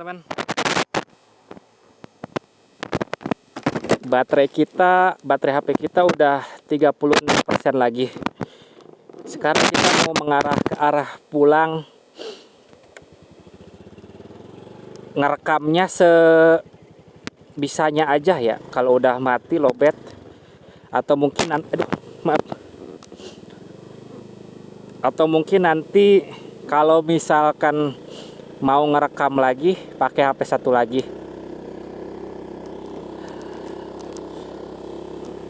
teman-teman. Baterai HP kita udah 36% lagi. Sekarang kita mau mengarah ke arah pulang. Ngerekamnya sebisanya aja ya. Kalau udah mati lowbat atau mungkin nanti kalau misalkan mau ngerekam lagi pakai HP satu lagi.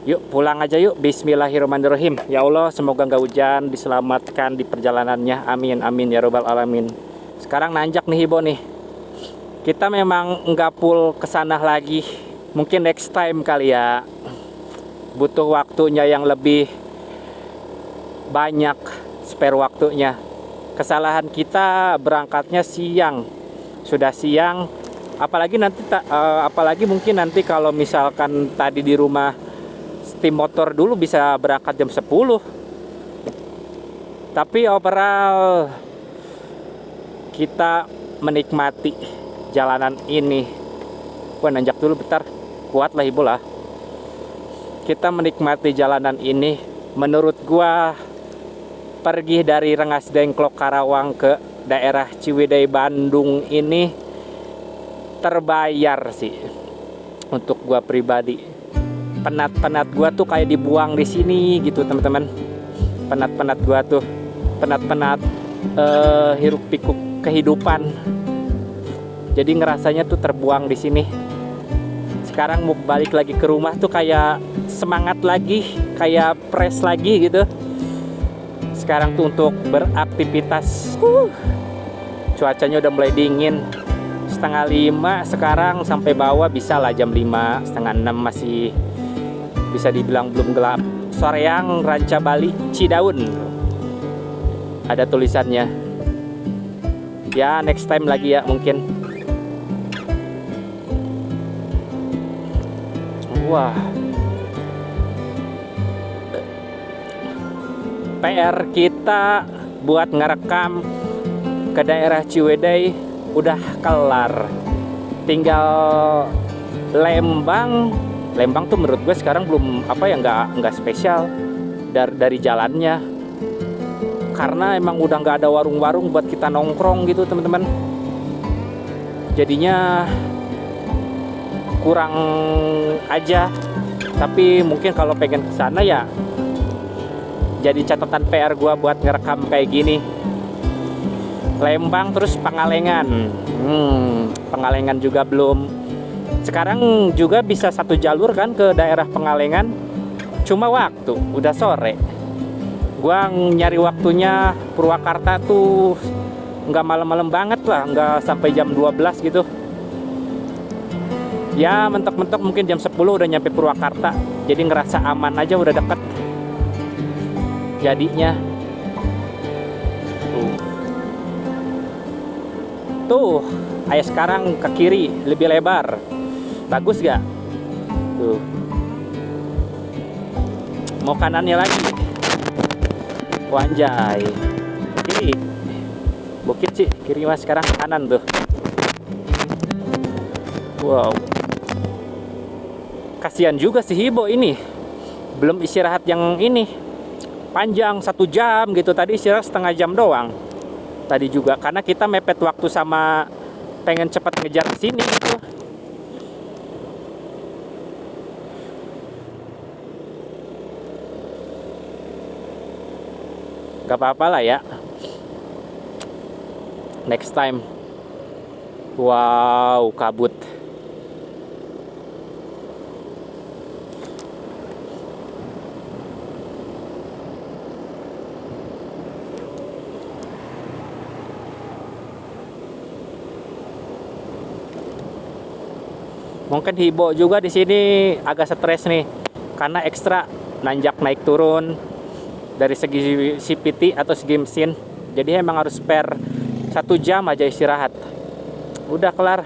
Yuk pulang aja yuk. Bismillahirrahmanirrahim. Ya Allah, semoga nggak hujan, diselamatkan di perjalanannya. Amin amin ya robbal alamin. Sekarang nanjak nih Ibo nih. Kita memang nggak full kesana lagi. Mungkin next time kali ya. Butuh waktunya yang lebih banyak, spare waktunya. Kesalahan kita berangkatnya siang. Sudah siang. Apalagi mungkin nanti kalau misalkan tadi di rumah steam motor dulu bisa berangkat jam 10. Tapi overall kita menikmati jalanan ini. Wah, nanjak dulu bentar. Kuat lah Ibu lah. Kita menikmati jalanan ini. Menurut gua pergi dari Rengas Dengklok Karawang ke daerah Ciwidey Bandung ini terbayar sih untuk gua pribadi. Penat-penat gua tuh kayak dibuang di sini gitu teman-teman. Penat-penat gua tuh, penat-penat hiruk pikuk kehidupan. Jadi ngerasanya tuh terbuang di sini. Sekarang mau balik lagi ke rumah tuh kayak semangat lagi, kayak fresh lagi gitu. Sekarang tuh untuk beraktivitas. Cuacanya udah mulai dingin. 4:30 sekarang sampai bawah bisa lah jam 5, 5:30 masih bisa dibilang belum gelap. Soreang Ranca Bali Cidaun. Ada tulisannya. Ya next time lagi ya mungkin. Wah. PR kita buat ngerekam ke daerah Ciwidey udah kelar. Tinggal Lembang tuh menurut gue sekarang belum nggak spesial dari jalannya, karena emang udah nggak ada warung-warung buat kita nongkrong gitu teman-teman. Jadinya kurang aja. Tapi mungkin kalau pengen ke sana ya jadi catatan PR gue buat ngerekam kayak gini. Lembang terus Pangalengan. Pangalengan juga belum. Sekarang juga bisa satu jalur kan ke daerah Pangalengan. Cuma waktu udah sore. Gua nyari waktunya Purwakarta tuh nggak malam-malam banget lah, nggak sampai jam 12 gitu. Ya mentok-mentok mungkin jam 10 udah nyampe Purwakarta. Jadi ngerasa aman aja, udah deket jadinya. Tuh, ayo sekarang ke kiri lebih lebar. Bagus gak? Tuh. Mau kanannya lagi. Wanjay. Kiri. Bukit sih, kiri mas, sekarang kanan tuh. Wow. Kasihan juga si Hibo ini. Belum istirahat yang ini. Panjang 1 jam gitu. Tadi istirahat setengah jam doang. Tadi juga karena kita mepet waktu sama pengen cepat ngejar ke sini gitu. Gak apa-apa lah ya. Next time. Wow, kabut. Mungkin Hibo juga di sini agak stres nih karena ekstra nanjak naik turun dari segi CPT atau segi mesin. Jadi emang harus spare 1 jam aja istirahat. Udah kelar.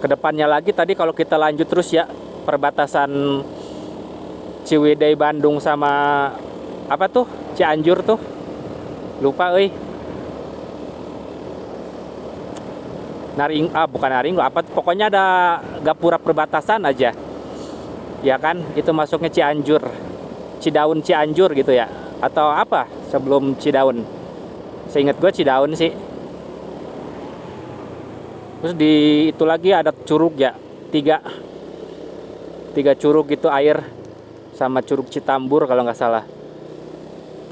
Kedepannya lagi tadi kalau kita lanjut terus ya, perbatasan Ciwidey Bandung sama apa tuh Cianjur tuh, lupa euy. Bukan Naring, apa pokoknya ada gapura perbatasan aja ya kan, itu masuknya Cianjur, Cidaun Cianjur gitu ya, atau apa sebelum Cidaun, seingat gue Cidaun sih. Terus di itu lagi ada curug ya, tiga curug gitu air, sama Curug Citambur kalau nggak salah.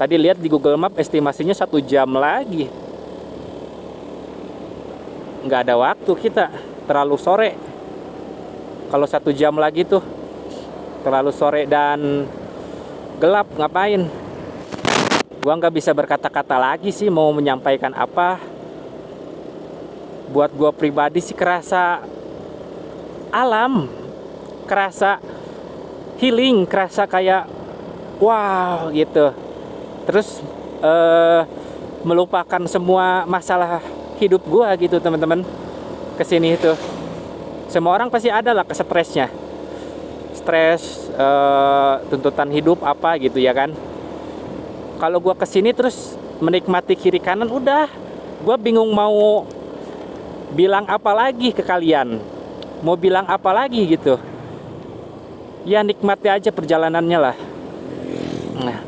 Tadi lihat di Google Map estimasinya 1 jam lagi. Nggak ada waktu kita, terlalu sore. Kalau 1 jam lagi tuh terlalu sore dan gelap, ngapain? Gua nggak bisa berkata-kata lagi sih mau menyampaikan apa. Buat gua pribadi sih kerasa alam, kerasa healing, kerasa kayak wow gitu. Terus melupakan semua masalah hidup gua gitu teman-teman. Kesini itu semua orang pasti ada lah stresnya, stres, tuntutan hidup apa gitu ya kan. Kalau gua kesini terus menikmati kiri kanan, udah gua bingung mau bilang apa lagi ke kalian, mau bilang apa lagi gitu ya. Nikmati aja perjalanannya lah. Nah,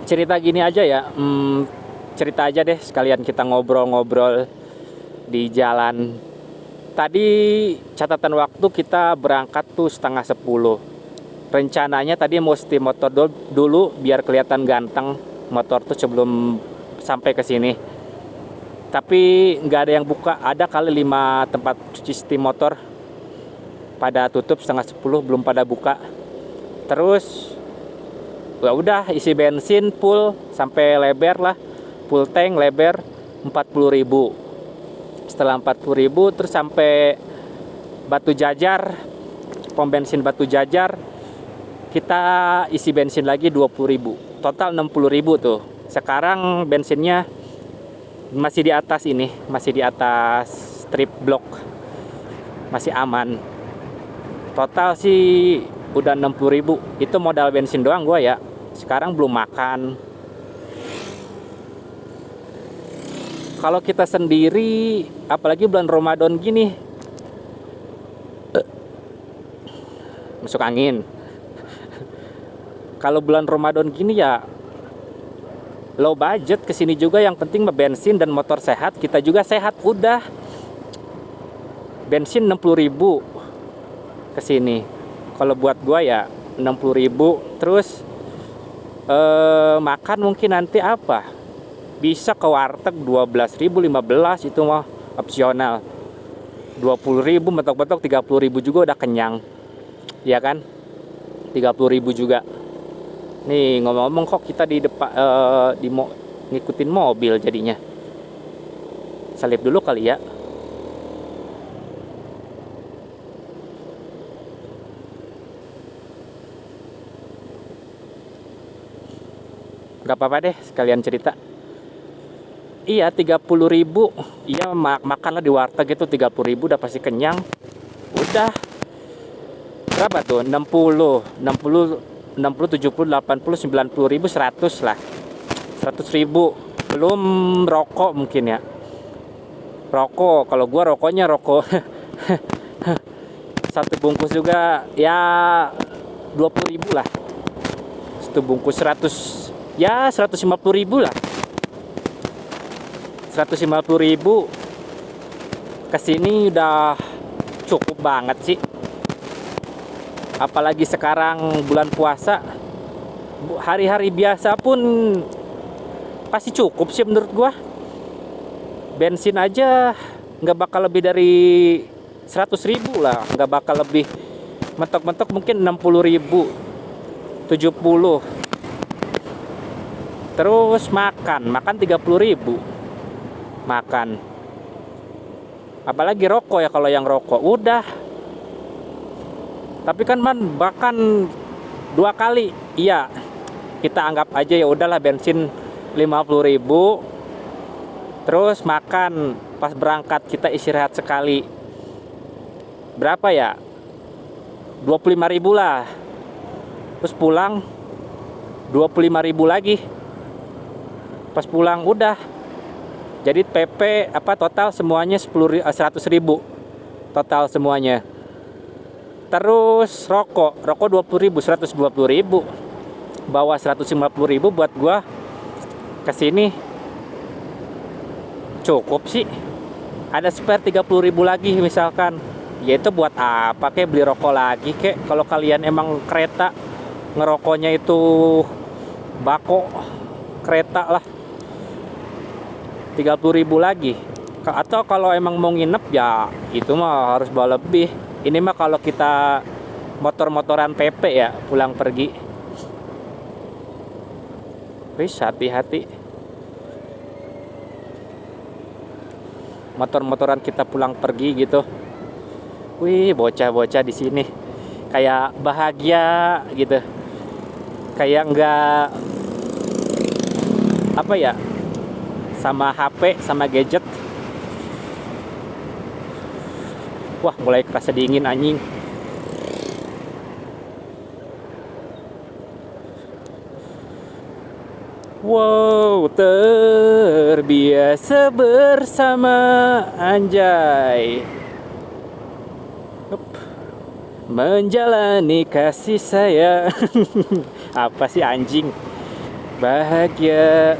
cerita gini aja ya, cerita aja deh sekalian kita ngobrol-ngobrol di jalan. Tadi catatan waktu kita berangkat tuh 9:30. Rencananya tadi mesti motor dulu biar kelihatan ganteng motor tuh sebelum sampai ke sini. Tapi nggak ada yang buka, ada kali 5 tempat cuci steam motor pada tutup 9:30, belum pada buka. Terus ya udah isi bensin full sampai leber lah, full tank leber 40.000. Setelah 40.000 terus sampai Batu Jajar, pom bensin Batu Jajar, kita isi bensin lagi 20.000, total 60.000 tuh. Sekarang bensinnya masih di atas ini, masih di atas strip block, masih aman. Total sih udah 60.000. Itu modal bensin doang gua ya. Sekarang belum makan. Kalau kita sendiri, apalagi bulan Ramadan gini, masuk angin. Kalau bulan Ramadan gini ya low budget kesini juga, yang penting bensin dan motor sehat, kita juga sehat udah. Bensin 60.000 kesini. Kalau buat gua ya 60.000. Terus makan mungkin nanti apa? Bisa ke warteg 12.000, 15 itu mah opsional. 20.000 mentok-mentok 30.000 juga udah kenyang. Ya kan? 30.000 juga. Nih ngomong-ngomong kok kita di depan ngikutin mobil jadinya. Salip dulu kali ya. Gak apa-apa deh sekalian cerita. Iya 30.000. Iya makanlah di warteg itu 30.000 udah pasti kenyang. Udah berapa tuh? 60, 70, 80, 90.000, 100 lah. 100.000. Belum rokok mungkin ya. Rokok, kalau gua rokoknya rokok satu bungkus juga ya 20.000 lah. Satu bungkus 100, ya 150.000 lah. 150.000 kesini udah cukup banget sih. Apalagi sekarang bulan puasa, hari-hari biasa pun pasti cukup sih menurut gua. Bensin aja nggak bakal lebih dari 100.000 lah, nggak bakal lebih. Mentok-mentok mungkin 60.000, 70. Terus makan 30.000 makan. Apalagi rokok ya, kalau yang rokok udah. Tapi kan bahkan 2 kali. Iya, kita anggap aja ya udahlah, bensin 50.000. Terus makan pas berangkat, kita istirahat sekali. Berapa ya? 25.000 lah. Terus pulang 25.000 lagi. Pas pulang udah. Jadi PP total semuanya 100.000 total semuanya. Terus rokok 20.000, 120.000. Bawa 150.000 buat gua kesini. Cukup sih. Ada spare 30.000 lagi misalkan. Ya itu buat apa kek, beli rokok lagi kek. Kalau kalian emang kereta ngerokoknya itu bako kereta lah, 30.000 lagi. Atau kalau emang mau nginep ya itu mah harus bawa lebih. Ini mah kalau kita motor-motoran PP ya, pulang pergi. Wis, hati-hati. Motor-motoran kita pulang pergi gitu. Wih, bocah-bocah di sini kayak bahagia gitu. Kayak enggak sama HP, sama gadget. Wah, mulai kerasa dingin anjing. Wow, terbiasa bersama, anjay. Menjalani kasih sayang. Apa sih anjing? Bahagia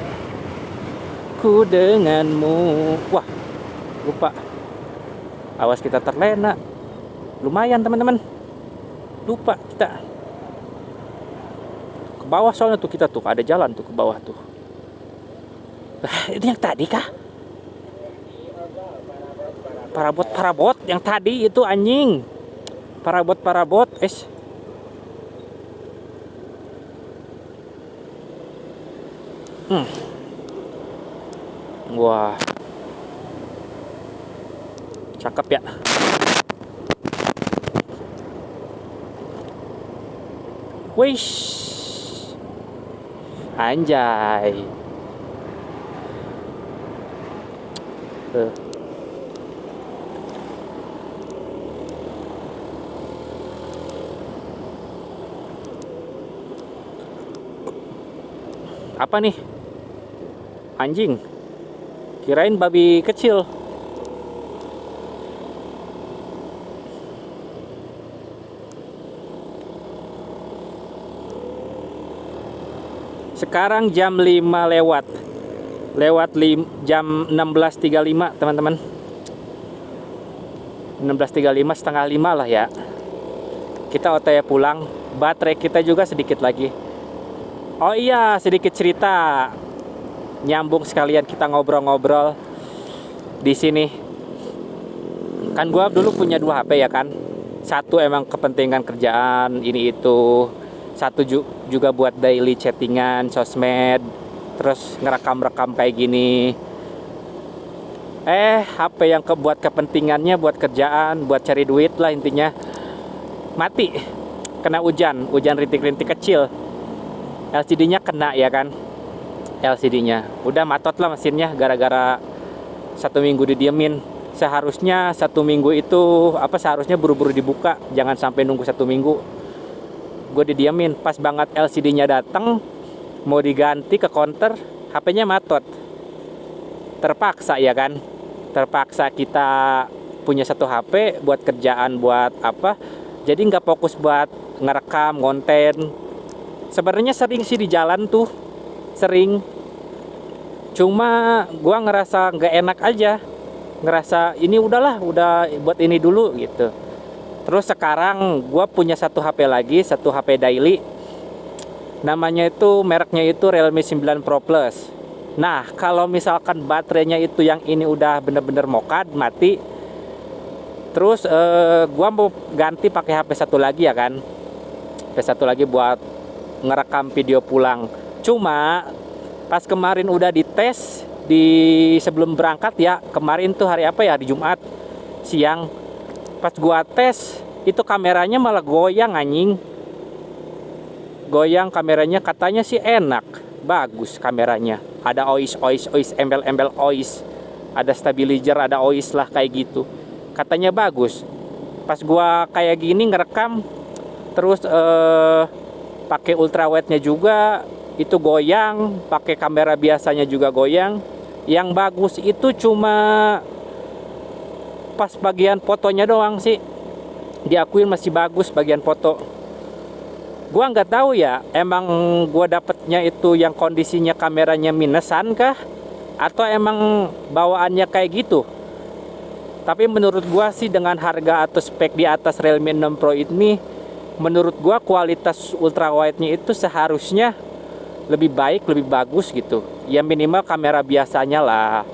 ku denganmu. Wah, lupa. Awas kita terlena. Lumayan teman-teman. Lupa kita. Ke bawah soalnya tuh kita tuh. Ada jalan tuh ke bawah tuh. Ini yang tadi kah? Parabot yang tadi itu anjing. Parabot. Wah, cakep ya. Wish, anjay. Apa nih? Anjing. Kirain babi kecil. Sekarang jam 5 lewat jam 16.35 teman-teman. 16.35, setengah 5 lah ya. Kita OTW pulang. Baterai kita juga sedikit lagi. Oh iya, sedikit cerita. Nyambung sekalian kita ngobrol-ngobrol di sini. Kan gua dulu punya 2 HP ya kan. Satu emang kepentingan kerjaan ini itu. Satu juga buat daily chattingan, sosmed, terus ngerekam-rekam kayak gini. HP yang buat kepentingannya, buat kerjaan, buat cari duit lah intinya, mati. Kena hujan rintik-rintik kecil. LCD-nya kena ya kan. LCD-nya udah matot lah mesinnya gara-gara 1 minggu didiemin. Seharusnya 1 minggu itu seharusnya buru-buru dibuka, jangan sampai nunggu 1 minggu. Gue didiemin, pas banget LCD-nya datang mau diganti ke counter, HP-nya matot. Terpaksa ya kan, terpaksa kita punya 1 HP buat kerjaan, buat jadi nggak fokus buat ngerekam konten. Sebenarnya sering sih di jalan tuh, sering. Cuma gua ngerasa nggak enak aja, ngerasa ini udah buat ini dulu gitu. Terus sekarang gua punya 1 HP lagi, 1 HP daily. Namanya itu, mereknya itu Realme 9 Pro Plus. Nah, kalau misalkan baterainya itu yang ini udah bener-bener mokad, mati. Terus gua mau ganti pakai HP 1 lagi ya kan. HP 1 lagi buat ngerekam video pulang. Cuma pas kemarin udah dites di sebelum berangkat ya, kemarin tuh hari di Jumat. siang. Pas gua tes itu kameranya malah goyang anjing. Goyang kameranya, katanya sih enak, bagus kameranya. Ada OIS, embel-embel OIS. Ada stabilizer, ada OIS lah kayak gitu. Katanya bagus. Pas gua kayak gini ngerekam terus pakai ultrawide-nya juga itu goyang, pakai kamera biasanya juga goyang. Yang bagus itu cuma pas bagian fotonya doang sih. Diakuin masih bagus bagian foto. Gua nggak tahu ya, emang gua dapetnya itu yang kondisinya kameranya minusan kah, atau emang bawaannya kayak gitu. Tapi menurut gua sih dengan harga atau spek di atas Realme 6 Pro ini, menurut gua kualitas ultrawide-nya itu seharusnya lebih baik, lebih bagus gitu. Ya minimal kamera biasanya lah.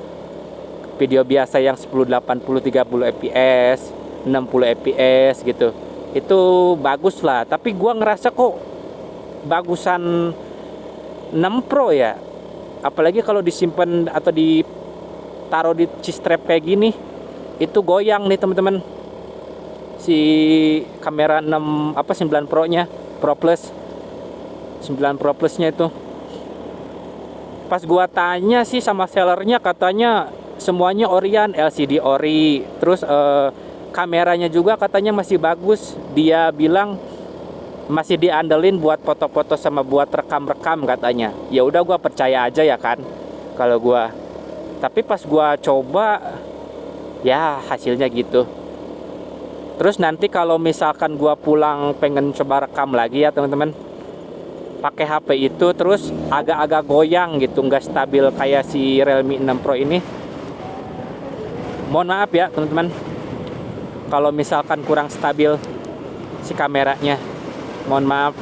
Video biasa yang 1080 30 fps, 60 fps gitu. Itu bagus lah, tapi gua ngerasa kok bagusan 6 Pro ya. Apalagi kalau disimpan atau ditaruh di C-strap kayak gini, itu goyang nih teman-teman. Si kamera 9 Pro-nya, Pro Plus. 9 Pro Plus-nya itu. Pas gua tanya sih sama sellernya, katanya semuanya Orion, LCD ori. Terus kameranya juga katanya masih bagus. Dia bilang masih diandelin buat foto-foto sama buat rekam-rekam katanya. Ya udah gua percaya aja ya kan kalau gua. Tapi pas gua coba ya hasilnya gitu. Terus nanti kalau misalkan gua pulang pengen coba rekam lagi ya teman-teman, pakai HP itu terus agak-agak goyang gitu, nggak stabil kayak si Realme 6 Pro ini. Mohon maaf ya teman-teman, kalau misalkan kurang stabil si kameranya, mohon maaf.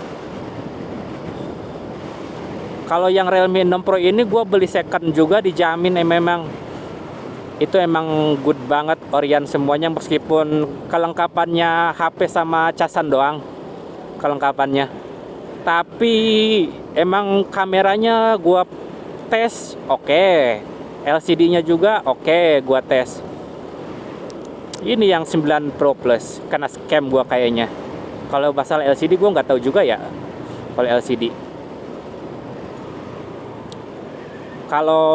Kalau yang Realme 6 Pro ini gue beli second juga, dijamin memang itu emang good banget, Orion semuanya, meskipun kelengkapannya HP sama casan doang kelengkapannya. Tapi emang kameranya gua tes oke. LCD-nya juga oke, gua tes. Ini yang 9 Pro Plus, karena scam gua kayaknya. Kalau masalah LCD gua nggak tahu juga ya. Kalau LCD. Kalau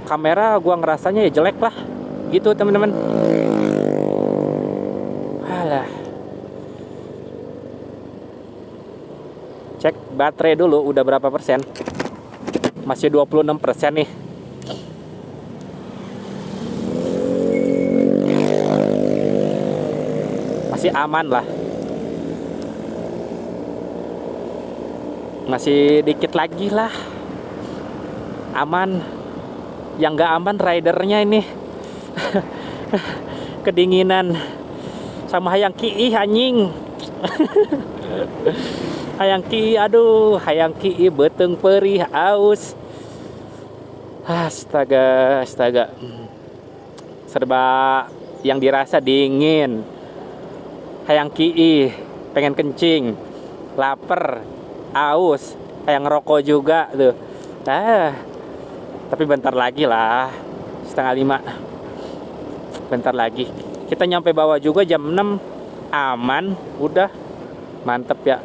kamera gua ngerasanya ya jelek lah. Gitu teman-teman. Alah. Cek baterai dulu udah berapa persen. Masih 26% nih. Masih aman lah. Masih dikit lagi lah. Aman. Yang gak aman ridernya ini. Kedinginan. Sama hayang kiih anjing. Hayang ki, aduh, hayang ki beteng perih aus. Astaga, astaga. Serba yang dirasa dingin. Hayang ki, pengen kencing, lapar, aus, hayang ngerokok juga tuh. Tapi bentar lagi lah, 4:30. Bentar lagi. Kita nyampe bawah juga jam 6. Aman, udah. Mantep ya.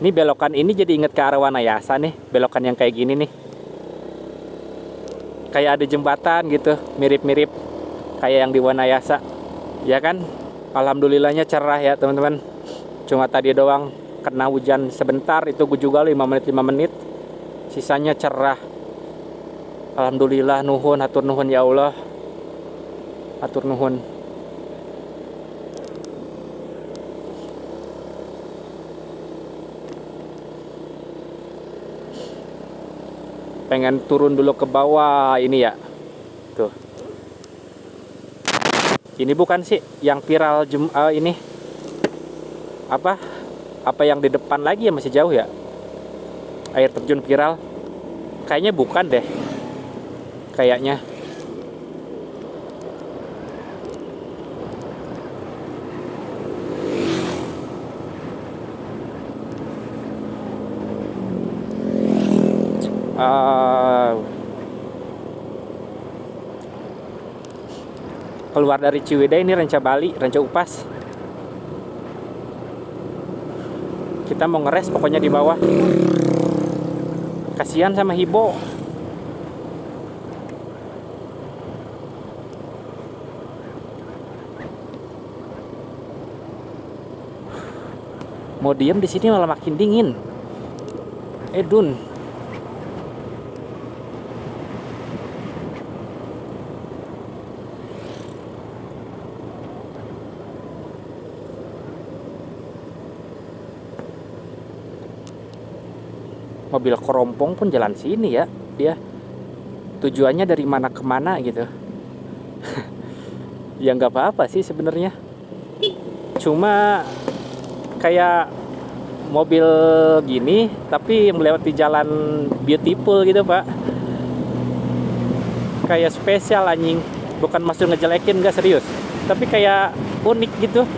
Ini belokan ini jadi inget ke arah Wanayasa nih, belokan yang kayak gini nih. Kayak ada jembatan gitu, mirip-mirip kayak yang di Wanayasa. Ya kan? Alhamdulillahnya cerah ya teman-teman. Cuma tadi doang kena hujan sebentar, itu gue juga 5 menit. Sisanya cerah. Alhamdulillah, nuhun, hatur nuhun ya Allah. Hatur nuhun. Pengen turun dulu ke bawah ini ya. Tuh. Ini bukan sih yang viral ini. Apa yang di depan lagi ya, masih jauh ya? Air terjun viral. Kayaknya bukan deh. Kayaknya. keluar dari Ciwidey, ini Ranca Bali, Ranca Upas. Kita mau ngeres pokoknya di bawah. Kasihan sama Hibo. Mau diem di sini malah makin dingin. Edun. Mobil kerompong pun jalan sini ya. Dia tujuannya dari mana ke mana gitu. Ya nggak apa-apa sih sebenarnya. Cuma kayak mobil gini tapi melewati jalan beautiful gitu Pak. Kayak spesial anjing. Bukan maksud ngejelekin, nggak serius. Tapi kayak unik gitu.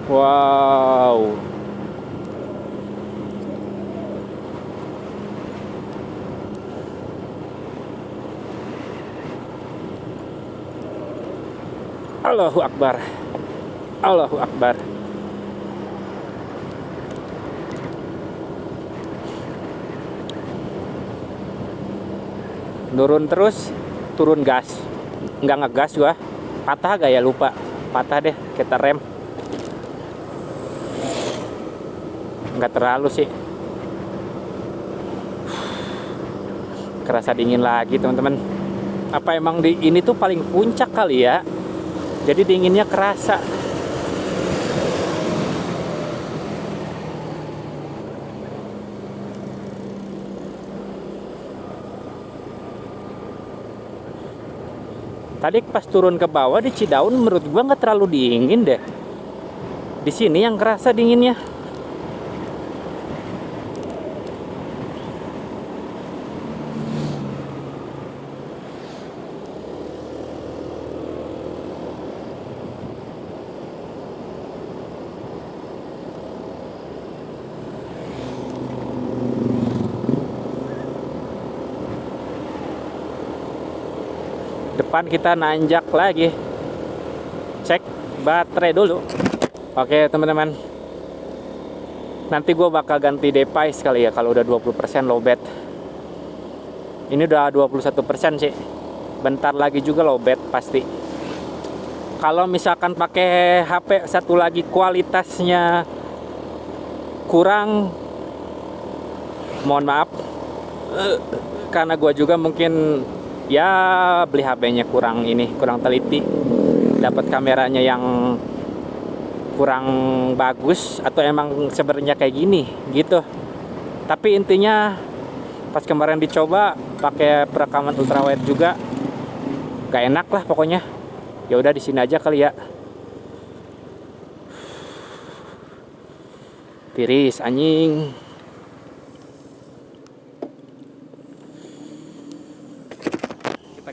Wow. Allahu Akbar. Allahu Akbar. Turun terus, turun gas. Nggak ngegas gua. Patah gak ya, lupa. Patah deh, kita rem. Nggak terlalu sih. Kerasa dingin lagi teman-teman. Apa emang di ini tuh paling puncak kali ya? Jadi dinginnya kerasa. Tadi pas turun ke bawah di Cidaun menurut gua nggak terlalu dingin deh. Di sini yang kerasa dinginnya. Depan kita nanjak lagi. Cek baterai dulu. Oke teman-teman, nanti gue bakal ganti device kali ya kalau udah 20% lowbat. Ini udah 21% sih. Bentar lagi juga lowbat pasti. Kalau misalkan pakai HP satu lagi kualitasnya kurang, mohon maaf, karena gue juga mungkin ya beli HP-nya kurang teliti, dapat kameranya yang kurang bagus, atau emang sebenarnya kayak gini gitu. Tapi intinya pas kemarin dicoba pakai perekaman ultrawide juga gak enak lah pokoknya. Ya udah di sini aja kali ya. Tiris anjing.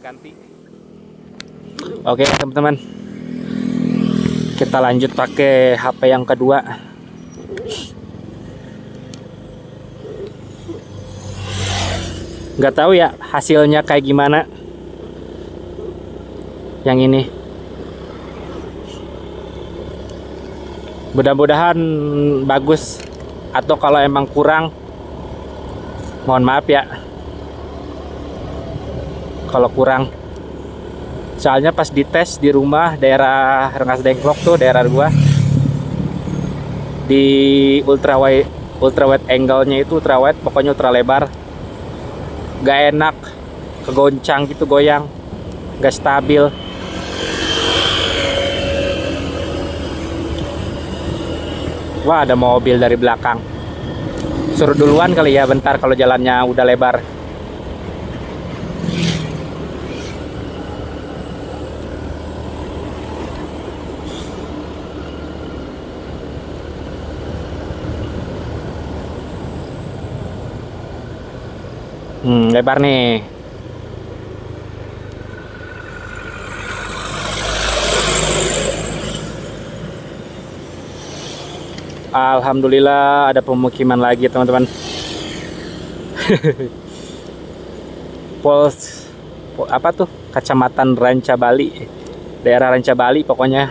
Ganti. Oke teman-teman, kita lanjut pakai HP yang kedua. Nggak tahu ya hasilnya kayak gimana yang ini. Mudah-mudahan bagus, atau kalau emang kurang mohon maaf ya kalau kurang. Soalnya pas dites di rumah daerah Rengas Dengklok tuh, daerah gua, di ultrawide angle-nya itu ultrawide, pokoknya ultra lebar, gak enak, kegoncang gitu, goyang, gak stabil. Wah, ada mobil dari belakang. Suruh duluan kali ya, bentar kalau jalannya udah lebar. Lebar nih. Alhamdulillah ada pemukiman lagi teman-teman. Apa tuh, Kecamatan Ranca Bali, daerah Ranca Bali pokoknya.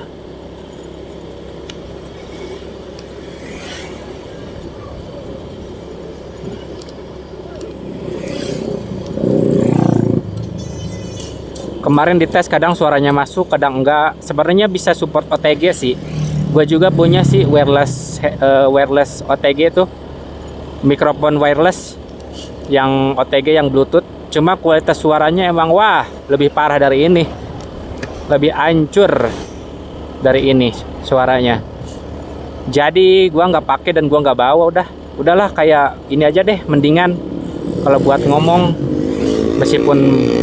Kemarin dites, kadang suaranya masuk, kadang enggak. Sebenarnya bisa support OTG sih. Gue juga punya sih wireless OTG tuh, mikrofon wireless yang OTG yang Bluetooth. Cuma kualitas suaranya emang wah lebih parah dari ini, lebih hancur dari ini suaranya. Jadi gua nggak pakai dan gua nggak bawa. Udahlah kayak ini aja deh, mendingan kalau buat ngomong, meskipun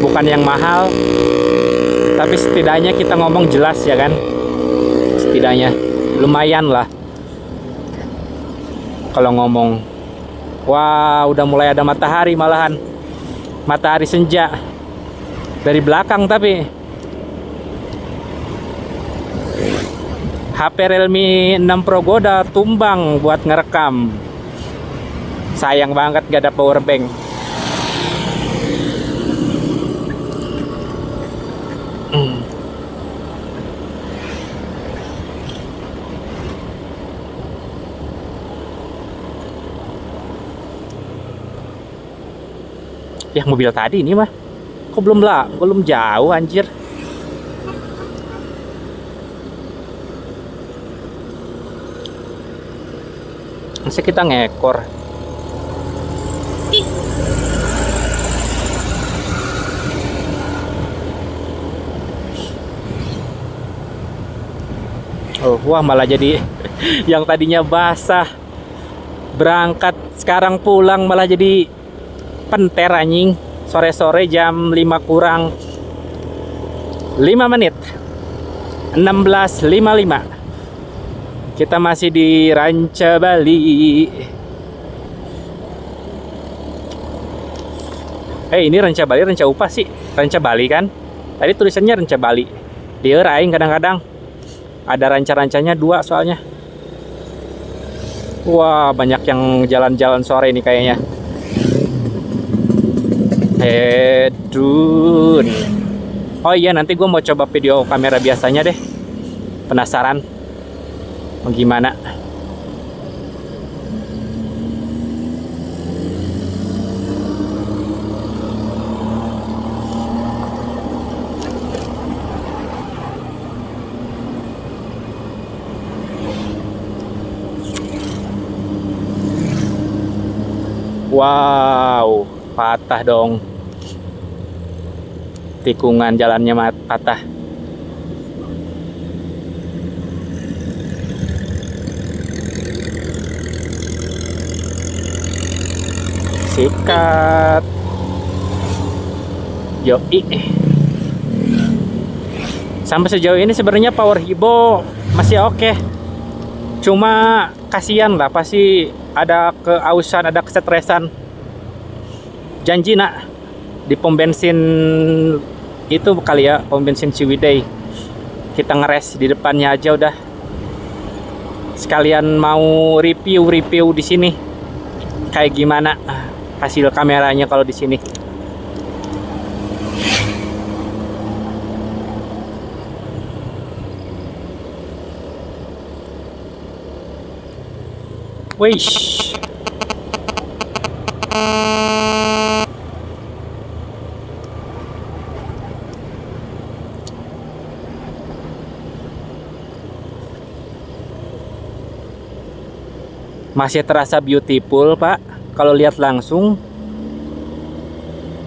bukan yang mahal, tapi setidaknya kita ngomong jelas ya kan. Setidaknya lumayan lah kalau ngomong. Wah, udah mulai ada matahari malahan. Matahari senja dari belakang. Tapi HP Realme 6 Pro gue udah tumbang buat ngerekam. Sayang banget gak ada power bank. Ya mobil tadi ini mah kok belum jauh anjir. Masih kita ngekor. Oh, wah malah jadi yang tadinya basah berangkat sekarang pulang malah jadi penter anjing. Sore-sore jam 5 kurang 5 menit 16.55 kita masih di Ranca Bali. Ini Ranca Bali, Ranca Upas sih. Ranca Bali kan, tadi tulisannya Ranca Bali. Dia aing kadang-kadang ada ranca-rancanya dua soalnya. Wah banyak yang jalan-jalan sore ini kayaknya. Hedun. Oh iya, nanti gue mau coba video kamera biasanya deh. Penasaran mau gimana. Wow, patah dong. Tikungan jalannya patah. Sikat. Yoi. Sampai sejauh ini sebenarnya power hibo masih oke. Cuma kasihan lah, pasti ada keausan, ada kesetresan. Janji nak di pom bensin itu kali ya, pom bensin Ciwidey, kita ngeres di depannya aja udah. Sekalian mau review di sini kayak gimana hasil kameranya kalau di sini. Wish. Masih terasa beautiful, Pak. Kalau lihat langsung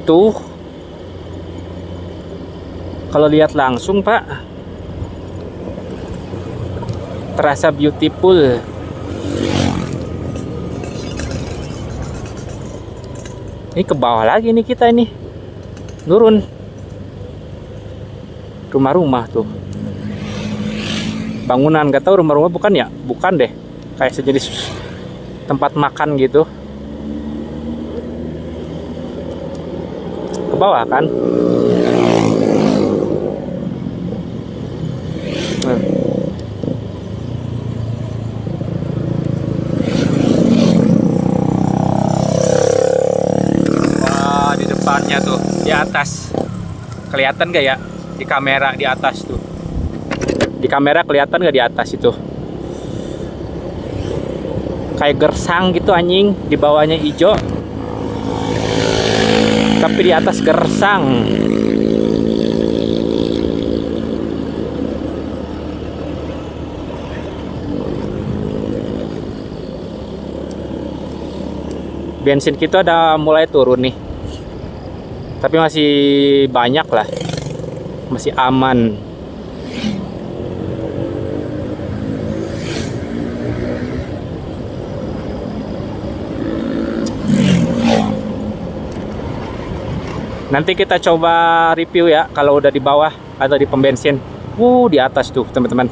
tuh. Kalau lihat langsung, Pak, terasa beautiful. Ini ke bawah lagi nih kita ini. Nurun. Rumah-rumah tuh. Bangunan, gak tahu rumah-rumah bukan ya? Bukan deh. Kayak sejenis tempat makan gitu. Ke bawah kan? tempatnya tuh di atas. Kelihatan gak ya di kamera di atas tuh? Di kamera kelihatan gak di atas itu? Kayak gersang gitu anjing, di bawahnya hijau. Tapi di atas gersang. Bensin kita udah mulai turun nih. Tapi masih banyak lah. Masih aman. Nanti kita coba review ya kalau udah di bawah atau di pom bensin. Di atas tuh teman-teman.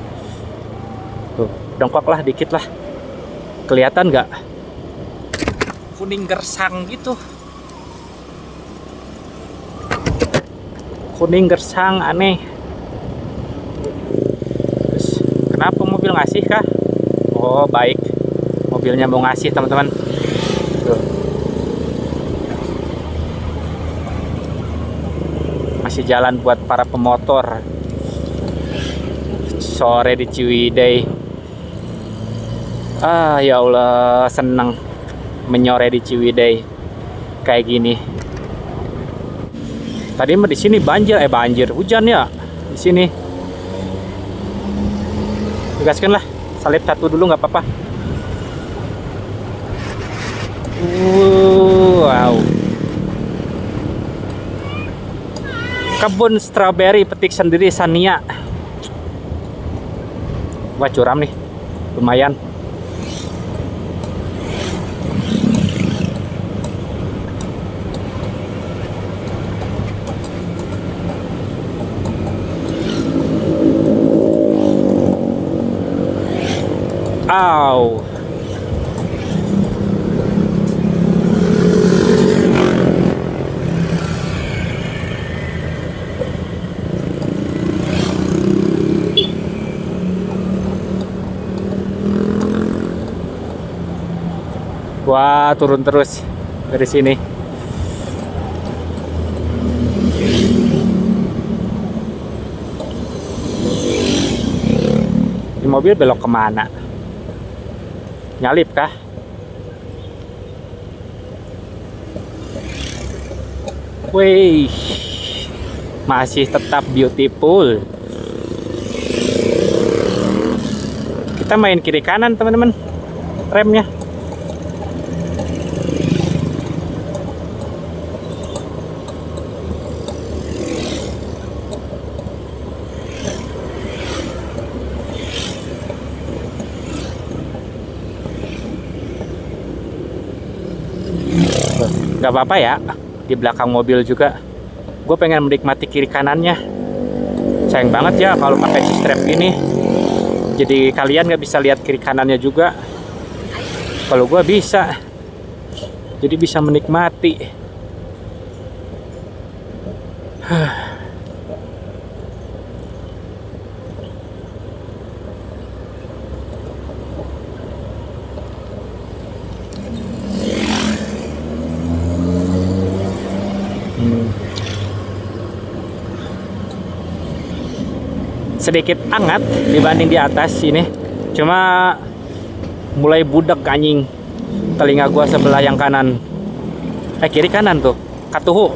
Tuh, dongkoklah dikit lah. Kelihatan nggak? Kuning gersang gitu. Kuning gersang aneh. Terus, kenapa mobil ngasih kah? Oh baik, mobilnya mau ngasih teman-teman. Tuh. Masih jalan buat para pemotor. Sore di Ciwidey. Ya Allah, senang menyore di Ciwidey kayak gini. Tadi mah di sini banjir, hujan ya di sini. Gaskan lah, salib satu dulu nggak apa-apa. Wow. Kebun strawberry petik sendiri Sania. Wah curam nih, lumayan. Aw. Wah, turun terus dari sini. Ini mobil belok kemana? Nyalip kah? Wih, masih tetap beautiful. Kita main kiri kanan teman-teman, remnya. Gak apa-apa ya, di belakang mobil juga. Gue pengen menikmati kiri kanannya. Sayang banget ya kalau pakai C-strap ini. Jadi kalian gak bisa lihat kiri kanannya juga. Kalau gue bisa. Jadi bisa menikmati. Sedikit hangat dibanding di atas ini, cuma mulai budak anjing telinga gua sebelah yang kanan, kiri kanan tuh katuhu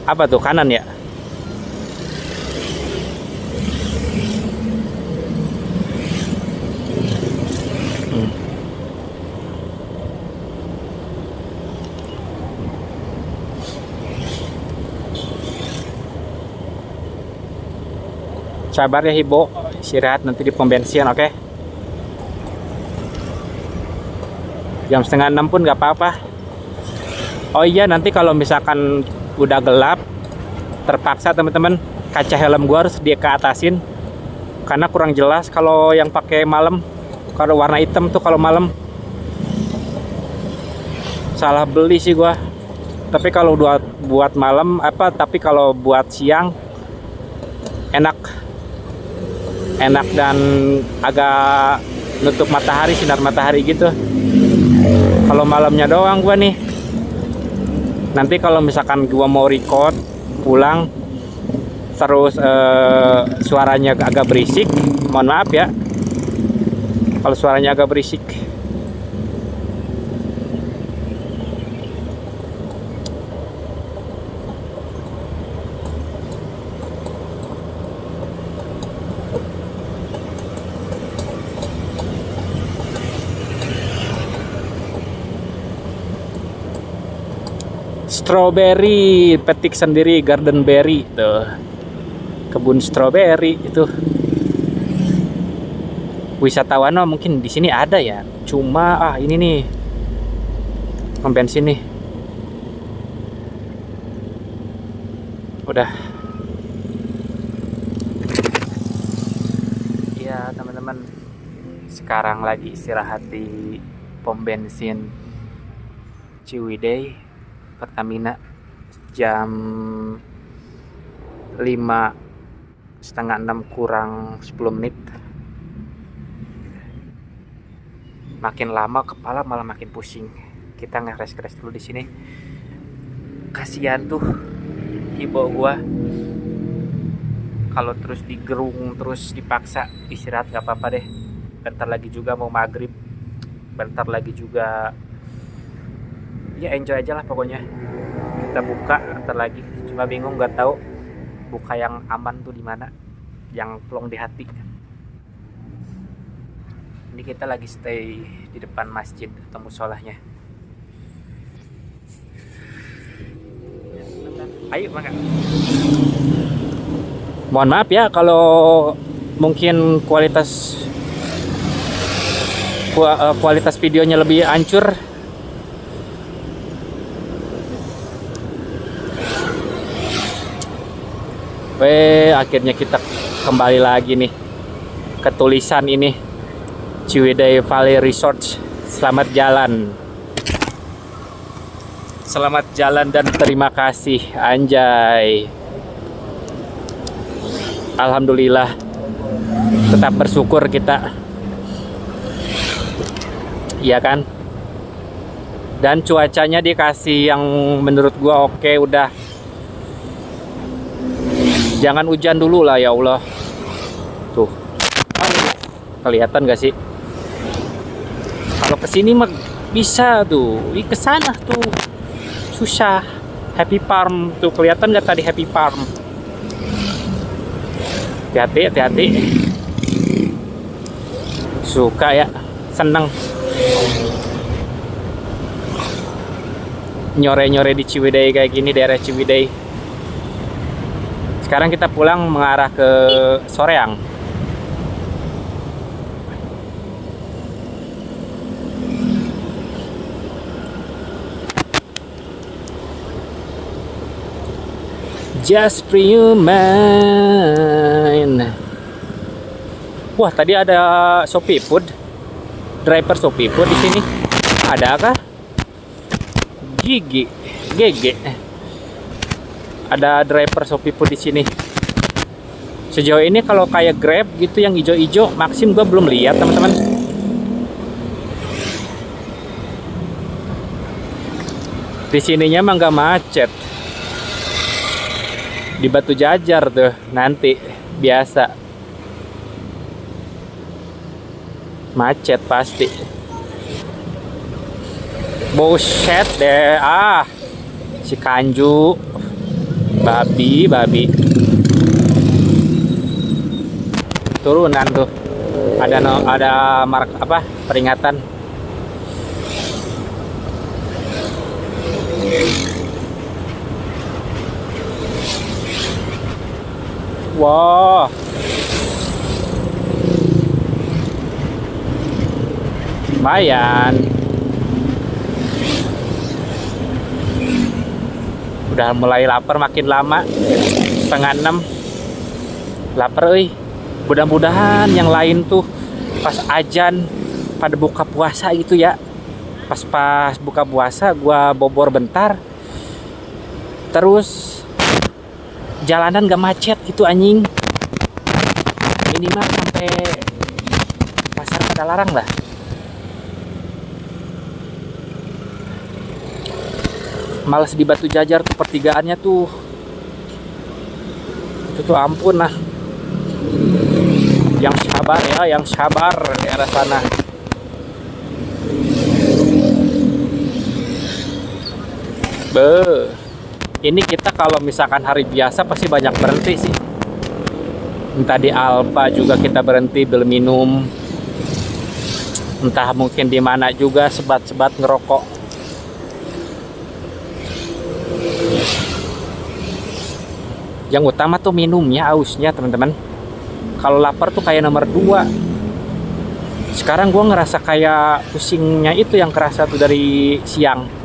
apa tuh kanan ya. Sabar ya Hibo, istirahat nanti di pom bensin, oke? Jam 5:30 pun nggak apa-apa. Oh iya, nanti kalau misalkan udah gelap, terpaksa teman-teman kaca helm gua harus dia ke atasin karena kurang jelas kalau yang pakai malam. Kalau warna hitam tuh kalau malam salah beli sih gua. Tapi kalau buat malam tapi kalau buat siang enak dan agak nutup matahari, sinar matahari gitu. Kalau malamnya doang gua nih Nanti kalau misalkan gua mau record pulang terus suaranya agak berisik, mohon maaf ya kalau suaranya agak berisik. Strawberry, petik sendiri, garden berry tuh, kebun strawberry itu. Wisatawan mungkin di sini ada ya, cuma ini nih pom bensin nih udah. Ya teman-teman, sekarang lagi istirahat di pom bensin Ciwidey Pertamina jam 5:30 kurang 10 menit. Makin lama kepala malah makin pusing. Kita ngeres-ngeres dulu di sini. Kasihan tuh ibu gua. Kalau terus digerung, terus dipaksa istirahat gak apa-apa deh. Bentar lagi juga mau maghrib. Bentar lagi juga ya enjoy aja lah pokoknya. Kita buka bentar lagi. Cuma bingung nggak tahu buka yang aman tuh di mana, yang plong di hati. Ini kita lagi stay di depan masjid atau musolahnya. Ayo mangga. Mohon maaf ya kalau mungkin kualitas videonya lebih hancur. Akhirnya kita kembali lagi nih ke tulisan ini, Ciwidey Valley Resort. Selamat jalan. Selamat jalan dan terima kasih, anjay. Alhamdulillah, tetap bersyukur kita, iya kan? Dan cuacanya dikasih yang menurut gua oke, udah. Jangan hujan dulu lah ya Allah. Tuh, kelihatan gak sih? Kalau kesini mah bisa tuh, ke sana tuh susah. Happy Farm tuh kelihatan gak tadi Happy Farm? Hati-hati, hati-hati. Suka ya, seneng nyore-nyore di Ciwidey kayak gini, daerah Ciwidey. Sekarang kita pulang mengarah ke Soreang. Just free your mind. Wah, tadi ada Shopee Food. Driver Shopee Food di sini. Adakah? GG. Ada driver Shopee Food di sini. Sejauh ini kalau kayak Grab gitu yang hijau-hijau, Maxim gua belum lihat, teman-teman. Di sininya mah nggak macet. Di Batu Jajar tuh nanti biasa macet pasti. Buset deh, si Kanju. Babi turunan tuh ada mark apa peringatan. Wah, lumayan. Udah mulai lapar, makin lama 5:30 lapar euy. Mudah-mudahan yang lain tuh pas ajan pada buka puasa gitu ya. Pas buka puasa gua bobor bentar, terus jalanan gak macet gitu anjing. Ini mah sampai pasar pada larang lah. Males di Batu Jajar tuh pertigaannya tuh. Itu tuh ampun nah. Yang sabar ya, yang sabar daerah sana. Ini kita kalau misalkan hari biasa pasti banyak berhenti sih. Entah di Alfa juga kita berhenti beli minum. Entah mungkin di mana juga sebat-sebat ngerokok. Yang utama tuh minumnya, ausnya teman-teman. Kalau lapar tuh kayak nomor 2. Sekarang gue ngerasa kayak pusingnya itu yang kerasa tuh dari siang.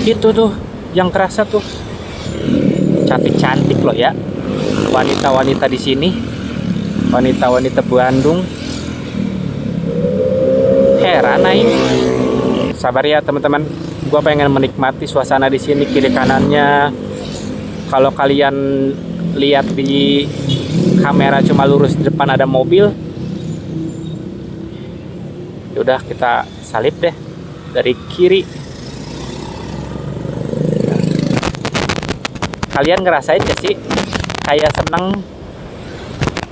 Itu tuh yang kerasa tuh. Cantik-cantik loh ya wanita-wanita di sini, wanita-wanita Bandung. Heran aing. Sabar ya teman-teman, gue pengen menikmati suasana di sini. Kiri kanannya, kalau kalian lihat di kamera cuma lurus depan ada mobil. Yaudah kita salip deh dari kiri. Kalian ngerasain gak sih kayak seneng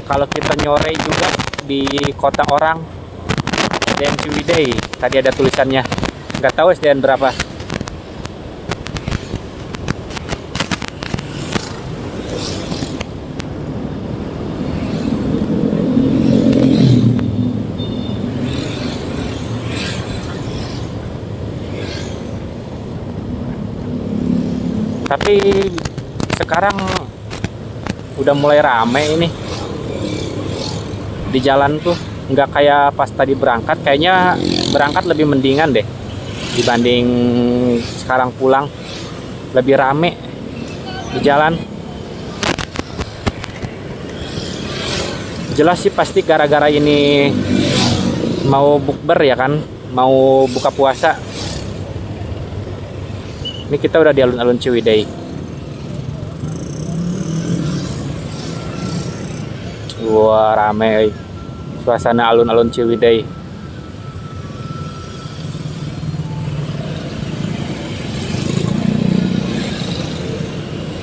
kalau kita nyore juga di kota orang? SDN Ciwidey tadi ada tulisannya, nggak tahu SDN berapa. Tapi sekarang udah mulai rame ini di jalan tuh, nggak kayak pas tadi berangkat. Kayaknya berangkat lebih mendingan deh dibanding sekarang pulang. Lebih rame di jalan. Jelas sih pasti gara-gara ini mau bukber ya kan, mau buka puasa. Ini kita udah di alun-alun Ciwidey. Wah rame suasana alun-alun Ciwidey.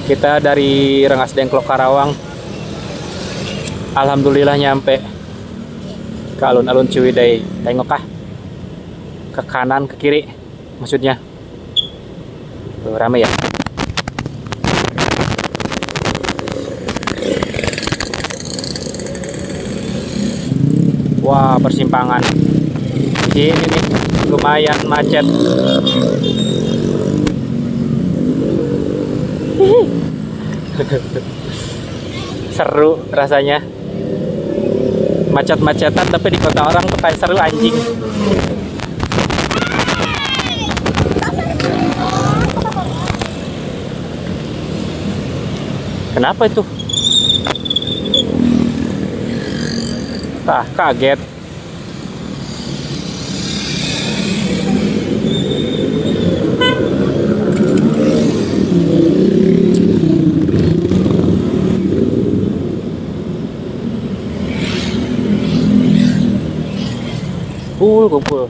Kita dari Rengas Dengklok Karawang, alhamdulillah nyampe ke alun-alun Ciwidey. Tengok kah ke kanan ke kiri maksudnya. Tuh rame ya. Wah persimpangan ini nih lumayan macet. Seru rasanya macet-macetan, tapi di kota orang tuh kayak seru anjing. Kenapa itu? Tah kaget. Kumpul.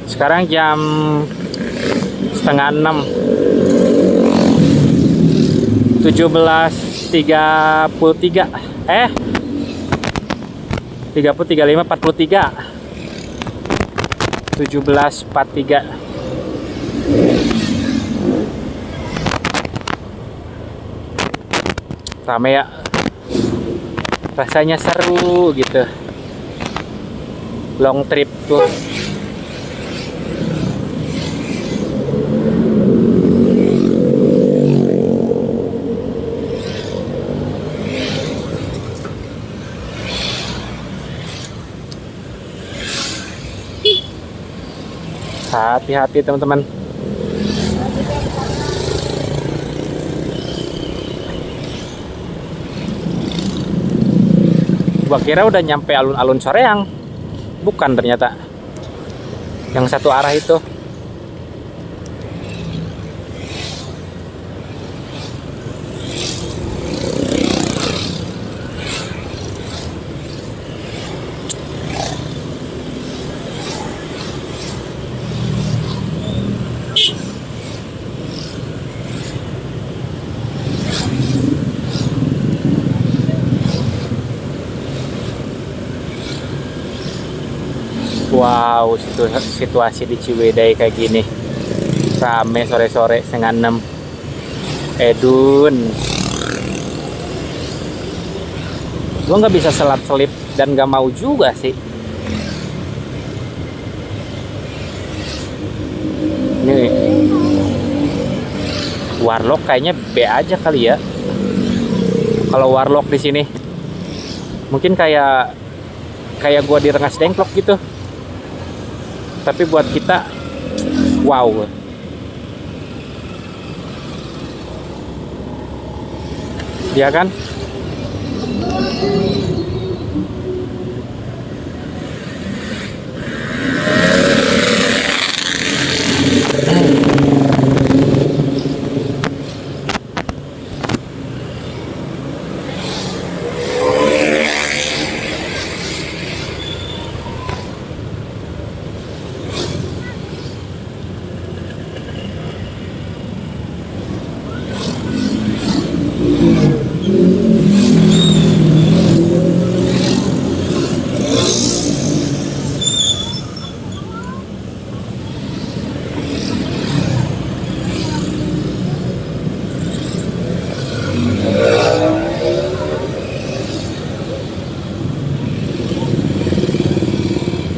Sekarang jam 5:30, 17.33 35 43 17.43. Rame ya, rasanya seru gitu, long trip tuh. Hati-hati teman-teman. Gua kira udah nyampe alun-alun Soreang, bukan ternyata. Yang satu arah itu. Wow, situasi di Ciwidey kayak gini. Rame sore-sore setengah 6. Edun. Gua nggak bisa selap-selip dan nggak mau juga sih. Nih. Warlock kayaknya B aja kali ya. Kalau warlock di sini. Mungkin kayak gua di Rengas Dengklok gitu. Tapi buat kita wow. Ya kan?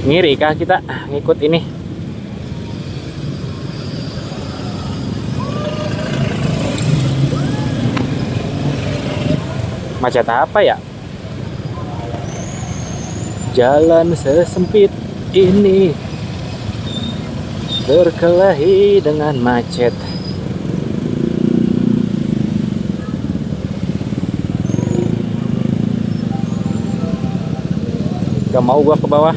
Ngiri kah kita ngikut ini? Macet apa ya? Jalan sesempit ini berkelahi dengan macet. Gak mau gua ke bawah.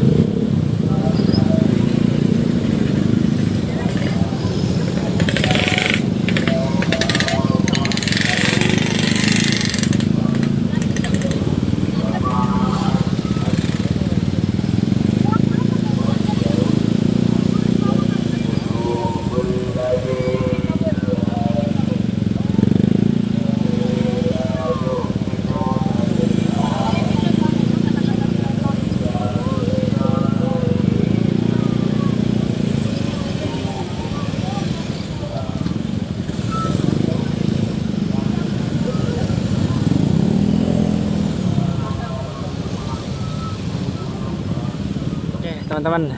Teman-teman,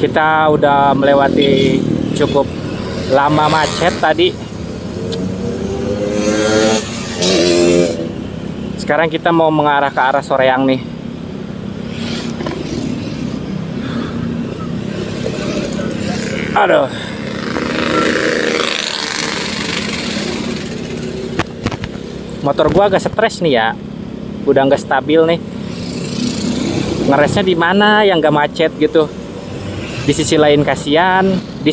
kita udah melewati cukup lama macet tadi. Sekarang kita mau mengarah ke arah Soreang nih. Aduh, motor gua agak stres nih ya, udah nggak stabil nih. Ngeresnya di mana yang gak macet gitu. Di sisi lain kasihan, di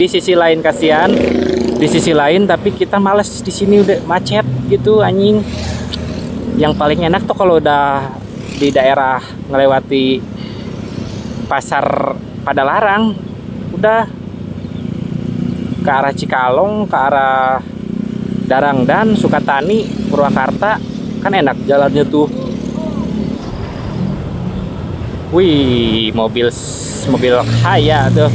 sisi lain kasihan, di sisi lain tapi kita males di sini udah macet gitu anjing. Yang paling enak tuh kalau udah di daerah ngelewati pasar Padalarang, udah ke arah Cikalong, ke arah Darangdan, Sukatani, Purwakarta, kan enak jalannya tuh. Wih, mobil kaya tuh.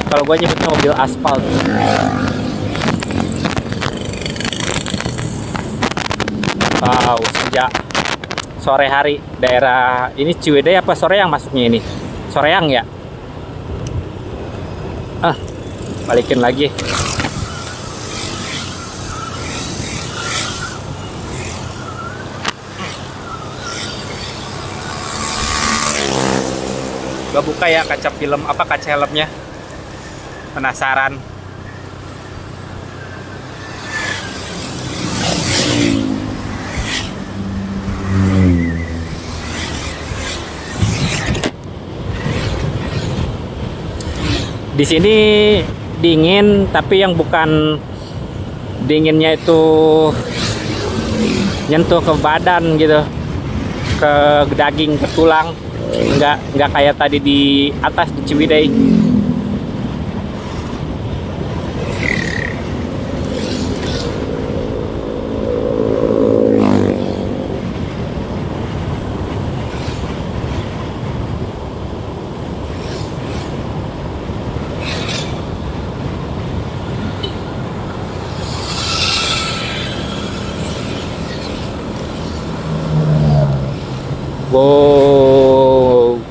Kalau gua nyebutnya mobil aspal. Wow, sejak sore hari daerah ini Ciwidey apa Soreang masuknya ini? Soreang ya? Balikin lagi. Gak buka ya kaca film apa kaca helmnya, penasaran. Di sini dingin tapi yang bukan dinginnya itu nyentuh ke badan gitu, ke daging, ke tulang. Nggak kayak tadi di atas di Ciwidey. Wow.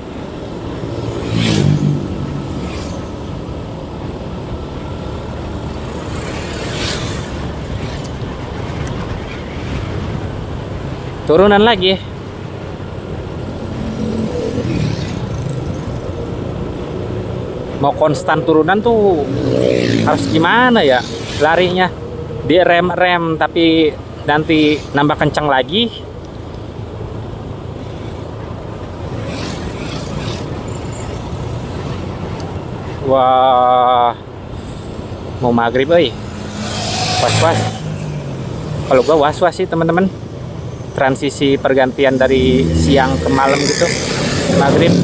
Turunan lagi. Mau konstan turunan tuh harus gimana ya larinya? Di rem tapi nanti nambah kencang lagi. Wah, mau maghrib euy. Was-was. Kalau gua was-was sih teman-teman. Transisi pergantian dari siang ke malam gitu. Maghrib.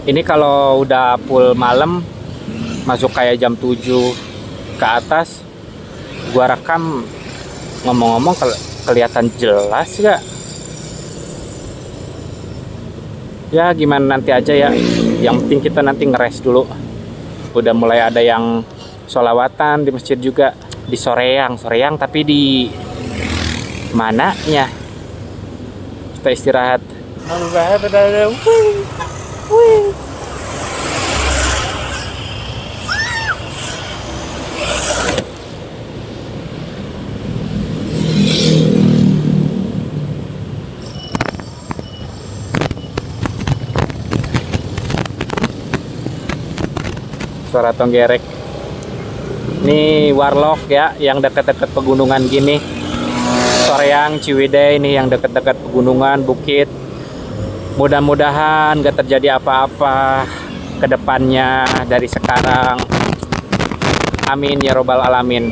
Ini kalau udah full malam, masuk kayak jam 7 ke atas, gua rekam, ngomong-ngomong kelihatan jelas gak? Ya gimana nanti aja ya, yang penting kita nanti ngeres dulu. Udah mulai ada yang sholawatan di masjid juga, di Soreang tapi di mananya? Kita istirahat. Wih. Suara tonggerek. Ini Warlock ya, yang dekat-dekat pegunungan gini. Soreang, Ciwidey ini yang dekat-dekat pegunungan, bukit. Mudah-mudahan gak terjadi apa-apa ke depannya dari sekarang. Amin ya robbal alamin.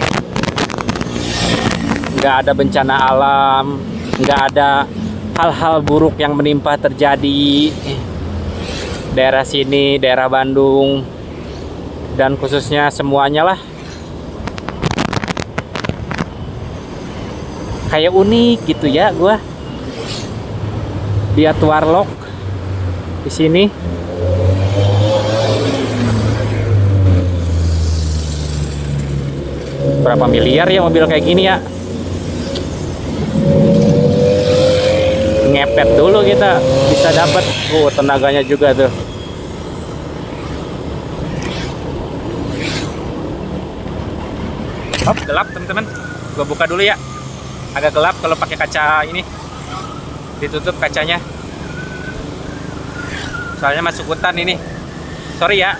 Gak ada bencana alam, gak ada hal-hal buruk yang menimpa terjadi daerah sini, daerah Bandung, dan khususnya semuanya lah. Kayak unik gitu ya gua. Lihat Warlock di sini. Berapa miliar ya mobil kayak gini ya? Ngepet dulu kita bisa dapat. Tenaganya juga tuh. Hop, gelap teman-teman. Gua buka dulu ya. Agak gelap kalau pakai kaca ini. Ditutup kacanya, soalnya masuk hutan ini. Sorry ya.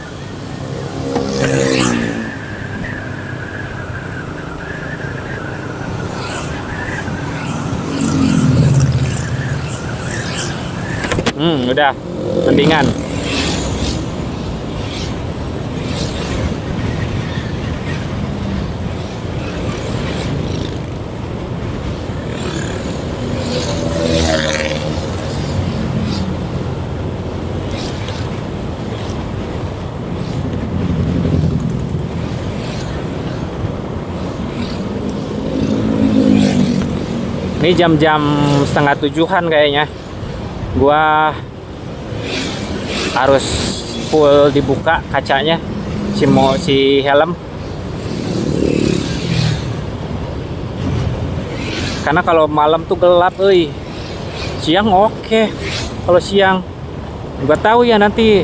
Udah mendingan. Ini jam-jam setengah 7-an kayaknya. Gua harus full dibuka kacanya, si helm. Karena kalau malam tuh gelap, siang oke. Kalau siang, gua tahu ya nanti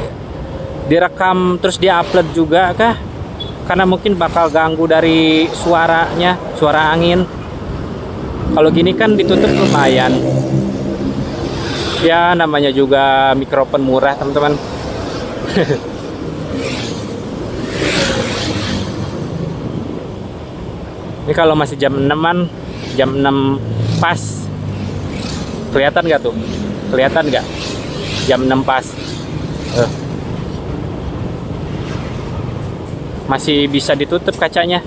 direkam terus diupload juga kah? Karena mungkin bakal ganggu dari suaranya, suara angin. Kalau gini kan ditutup lumayan. Ya namanya juga mikrofon murah teman-teman. Ini kalau masih jam 6-an, jam 6 pas. Kelihatan nggak tuh? Kelihatan nggak? Jam 6 pas. Masih bisa ditutup kacanya.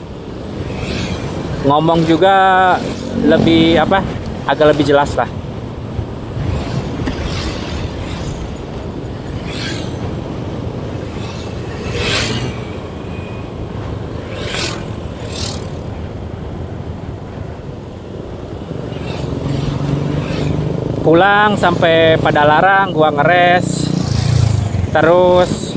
Ngomong juga lebih agak lebih jelas lah. Pulang sampai Padalarang gua ngeres, terus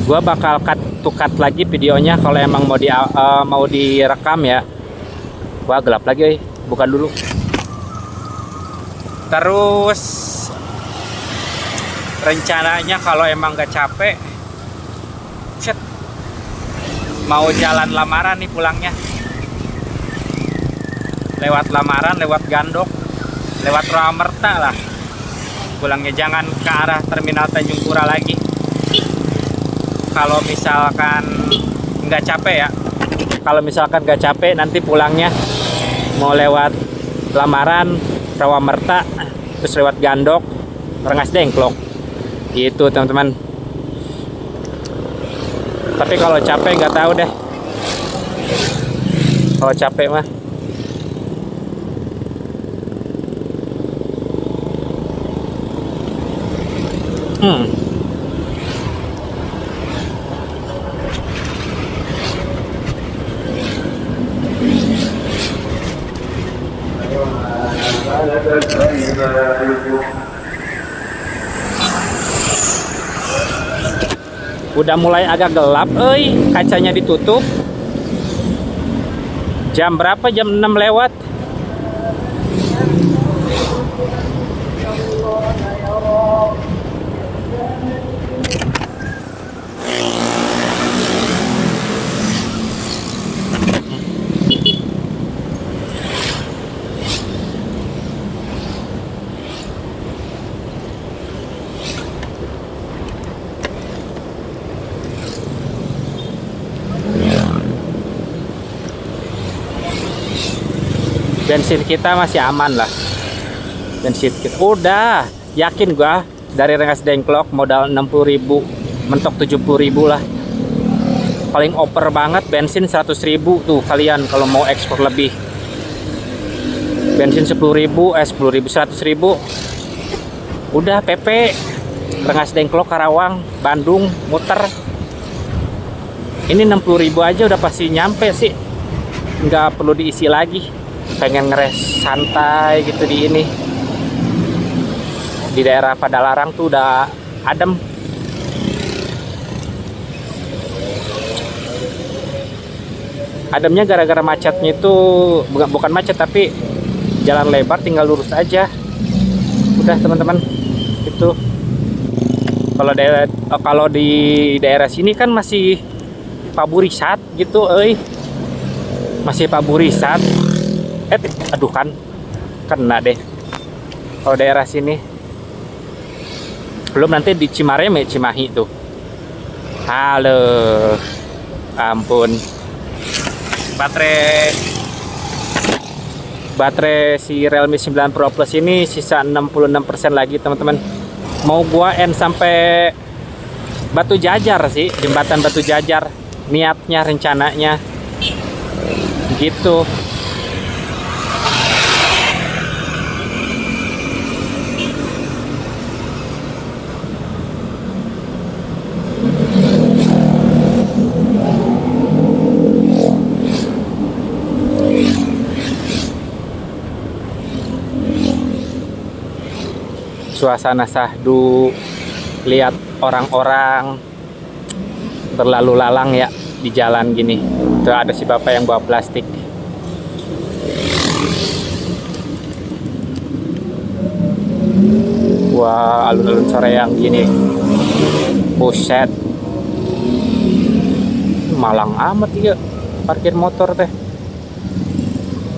gua bakal cut lagi videonya kalau emang mau direkam ya. Wah gelap lagi, bukan dulu. Terus rencananya kalau emang gak capek, mau jalan Lamaran nih pulangnya. Lewat Lamaran, lewat Gandok, lewat Rawamerta lah pulangnya, jangan ke arah terminal Tanjung Pura lagi. Kalau misalkan nggak capek ya, kalau misalkan nggak capek nanti pulangnya mau lewat Lamaran, Rawamerta, terus lewat Gandok, Rengas Dengklok gitu teman-teman. Tapi kalau capek nggak tahu deh, kalau capek mah udah mulai agak gelap, kacanya ditutup. Jam berapa? Jam 6 lewat. Bensin kita masih aman lah. Bensin kita udah yakin gua dari Rengas Dengklok modal 60.000, mentok 70.000 lah. Paling oper banget bensin 100.000 tuh kalian kalau mau ekspor lebih. Bensin 10.000, 100.000. Udah PP Rengas Dengklok, Karawang, Bandung, muter. Ini 60.000 aja udah pasti nyampe sih. Nggak perlu diisi lagi. Pengen ngeres santai gitu di ini, di daerah Padalarang tuh udah adem. Ademnya gara-gara macetnya itu bukan macet tapi jalan lebar, tinggal lurus aja. Udah teman-teman, itu kalau di daerah sini kan masih paburisat gitu, masih paburisat. Aduh kan kena deh. Kalau daerah sini belum, nanti di Cimareme, Cimahi tuh. Halo, ampun. Baterai si Realme 9 Pro Plus ini sisa 66% lagi teman-teman. Mau gua end sampai Batu Jajar sih, jembatan Batu Jajar. Niatnya, rencananya gitu. Suasana sahdu, lihat orang-orang berlalu lalang ya di jalan gini. Tuh ada si bapak yang bawa plastik. Wah, alun-alun sore yang gini, buset, malang amat ya parkir motor teh,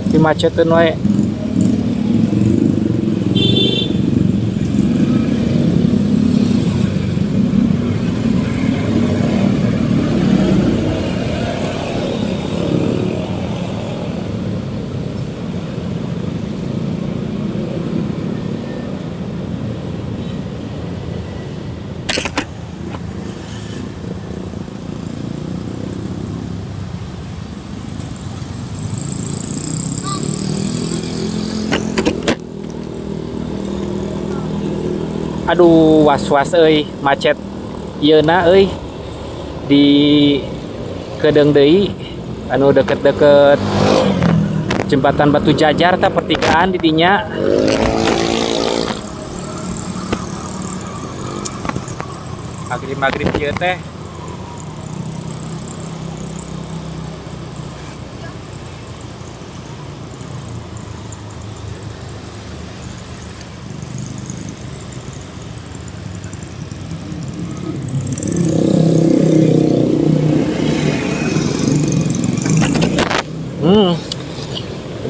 dimacetin wae. Aduh, was-was macet yeuna di Kedeng deui anu deket-deket jembatan Batu Jajar ta pertigaan di dinya. maghrib kieu teh.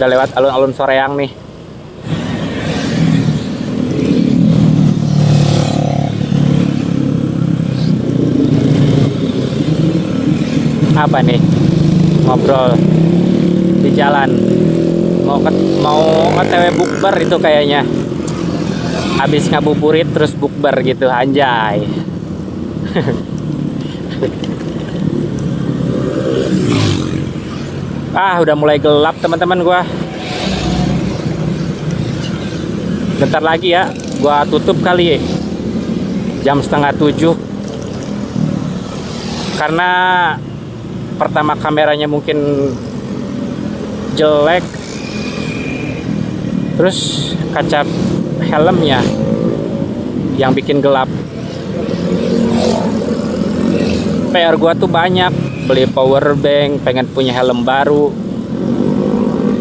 Udah lewat alun-alun Soreang nih. Apa nih? Ngobrol di jalan. Mau OTW bukber itu kayaknya. Habis ngabuburit terus bukber gitu, anjay. Udah mulai gelap teman-teman gua. Bentar lagi ya, gua tutup kali ya. Jam 6:30. Karena pertama kameranya mungkin jelek. Terus kaca helmnya yang bikin gelap. PR gua tuh banyak, beli power bank, pengen punya helm baru.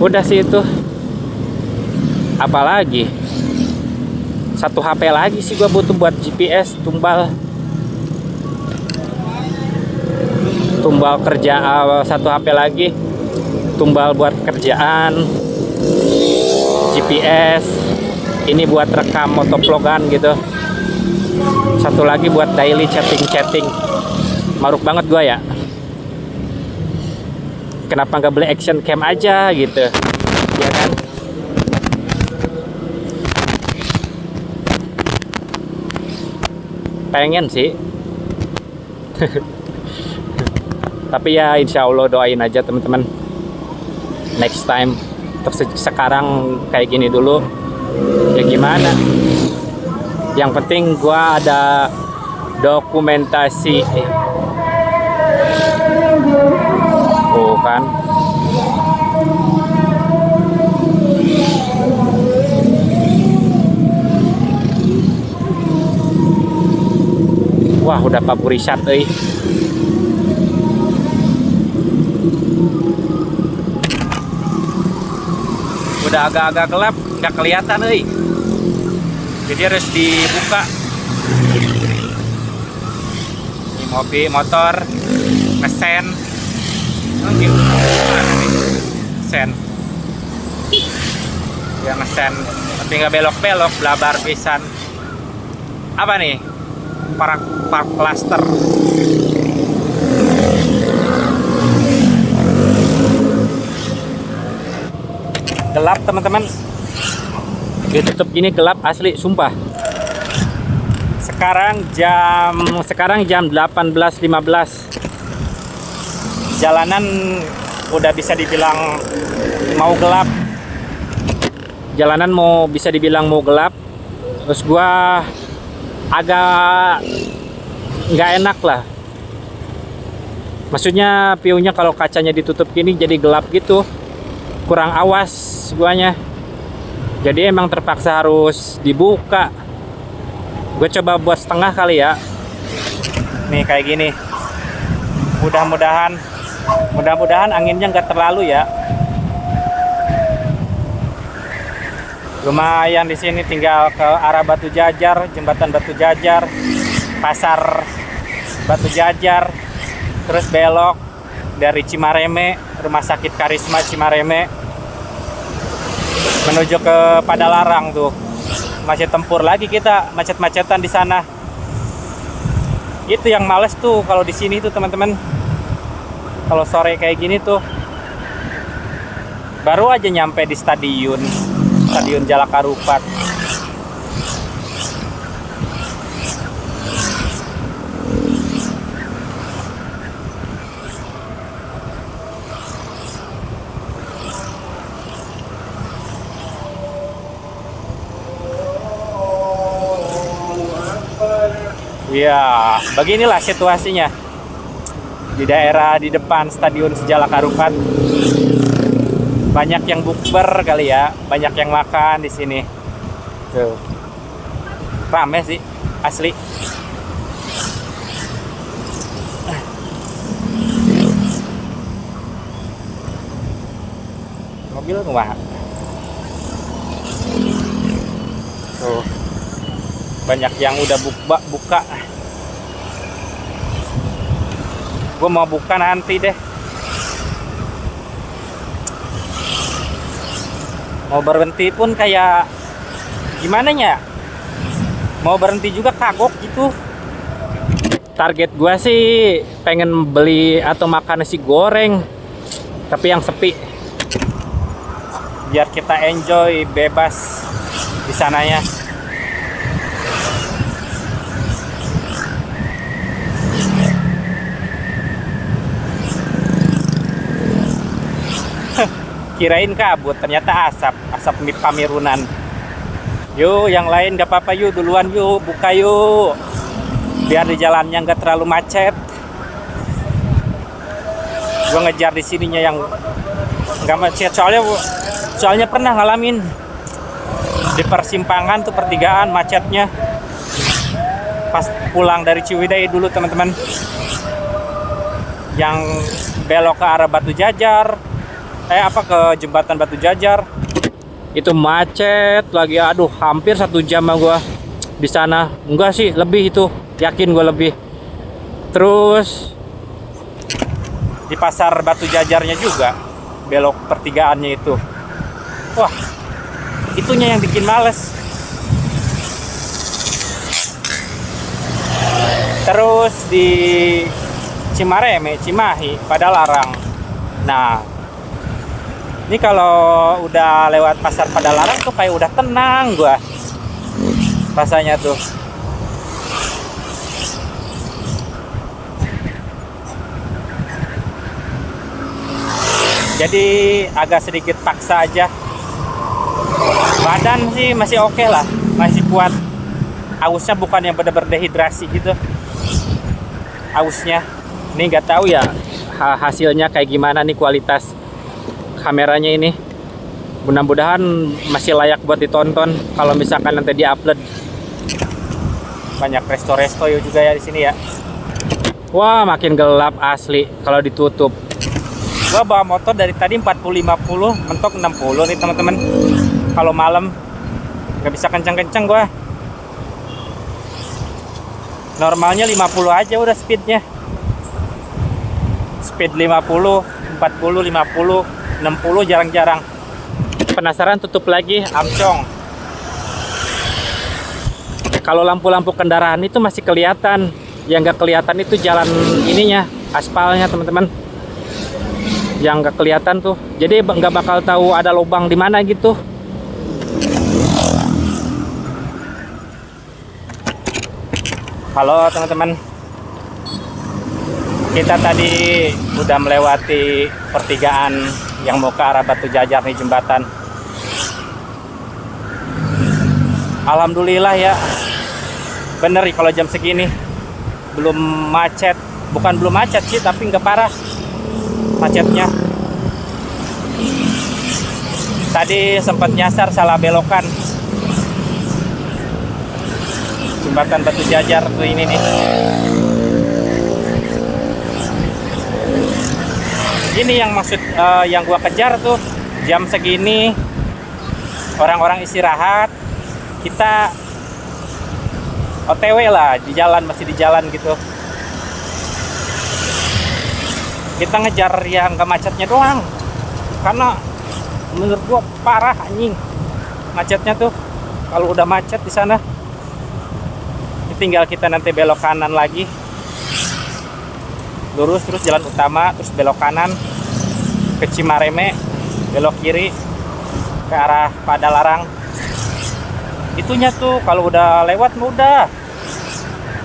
Udah sih itu. Apalagi satu HP lagi sih gua butuh buat GPS, tumbal kerja. Satu HP lagi tumbal buat kerjaan, GPS, ini buat rekam motovlogan gitu. Satu lagi buat daily chatting. Maruk banget gua ya. Kenapa nggak beli action cam aja gitu, ya kan? Pengen sih. Tapi ya insya Allah doain aja teman-teman. Next time. Sekarang kayak gini dulu. Ya gimana? Yang penting gua ada dokumentasi. Kan wah udah paburisat euy. Udah agak-agak gelap, nggak kelihatan euy. Jadi harus dibuka. Ini mobil motor ngesen. Sen ya ngesen tapi nggak belok-belok, blabar pisan. Apa nih? Park cluster. Gelap teman-teman, ditutup gini gelap asli sumpah. Sekarang jam 18.15. Jalanan udah bisa dibilang mau gelap. Jalanan bisa dibilang mau gelap. Terus gua agak nggak enak lah. Maksudnya view-nya kalau kacanya ditutup gini jadi gelap gitu. Kurang awas guanya. Jadi emang terpaksa harus dibuka. Gue coba buat setengah kali ya. Nih kayak gini. Mudah-mudahan anginnya nggak terlalu ya. Lumayan di sini, tinggal ke arah Batu Jajar, jembatan Batu Jajar, pasar Batu Jajar, terus belok dari Cimareme, Rumah Sakit Karisma Cimareme, menuju ke Padalarang tuh. Masih tempur lagi kita, macet-macetan di sana. Itu yang males tuh kalau di sini tuh teman-teman. Kalau sore kayak gini tuh baru aja nyampe di stadion Jalak Harupat. Ya, beginilah situasinya di daerah di depan Stadion Jalak Harupat. Banyak yang bukber kali ya, banyak yang makan di sini. Tuh. Rame sih, asli. mobil wah. Tuh banyak yang udah buka. Gue mau buka nanti deh. Mau berhenti pun kayak gimana ya? Mau berhenti juga kagok gitu. Target gue sih pengen beli atau makan nasi goreng, tapi yang sepi. Biar kita enjoy bebas di sananya. Kirain kabut, ternyata asap Pamirunan. Yuk, yang lain gak apa-apa yuk, duluan yuk, buka yuk. Biar di jalannya nggak terlalu macet. Gue ngejar di sininya yang nggak macet, soalnya pernah ngalamin di persimpangan tuh pertigaan macetnya. Pas pulang dari Ciwidey dulu teman-teman, yang belok ke arah Batu Jajar, ke jembatan Batu Jajar, itu macet lagi. Aduh, hampir 1 jam gua di sana. Enggak sih, lebih itu, yakin gue lebih. Terus di pasar Batu Jajarnya juga belok pertigaannya itu, wah, itunya yang bikin males. Terus di Cimahi, Padalarang. Nah, ini kalau udah lewat pasar Padalarang tuh kayak udah tenang gua rasanya tuh. Jadi agak sedikit paksa aja. Badan sih masih oke lah, masih kuat. Ausnya bukan yang benar-benar dehidrasi gitu. Ausnya. Ini nggak tahu ya hasilnya kayak gimana nih, kualitas kameranya ini. Mudah-mudahan masih layak buat ditonton kalau misalkan nanti di-upload. Banyak resto-resto juga ya di sini ya. Wah, makin gelap asli kalau ditutup. Gua bawa motor dari tadi 40-50, mentok 60 nih teman-teman. Kalau malam nggak bisa kencang-kencang gua. Normalnya 50 aja udah speednya. Speed 50, 40, 50, 60 jarang-jarang. Penasaran tutup lagi Amcong. Kalau lampu-lampu kendaraan itu masih kelihatan. Yang nggak kelihatan itu jalan ininya, aspalnya teman-teman. Yang nggak kelihatan tuh, jadi nggak bakal tahu ada lubang di mana gitu. Halo teman-teman, kita tadi udah melewati pertigaan yang mau ke arah Batu Jajar nih, jembatan. Alhamdulillah ya, bener nih kalau jam segini belum macet. Bukan belum macet sih, tapi nggak parah macetnya. Tadi sempat nyasar, salah belokan. Jembatan Batu Jajar tuh ini nih. Ini yang maksud yang gua kejar tuh, jam segini orang-orang istirahat, kita OTW lah, di jalan, masih di jalan gitu. Kita ngejar yang gak macetnya doang, karena menurut gua parah anjing macetnya tuh. Kalau udah macet di sana, tinggal kita nanti belok kanan lagi, lurus terus jalan utama, terus belok kanan ke Cimareme, belok kiri ke arah Padalarang. Itunya tuh kalau udah lewat udah.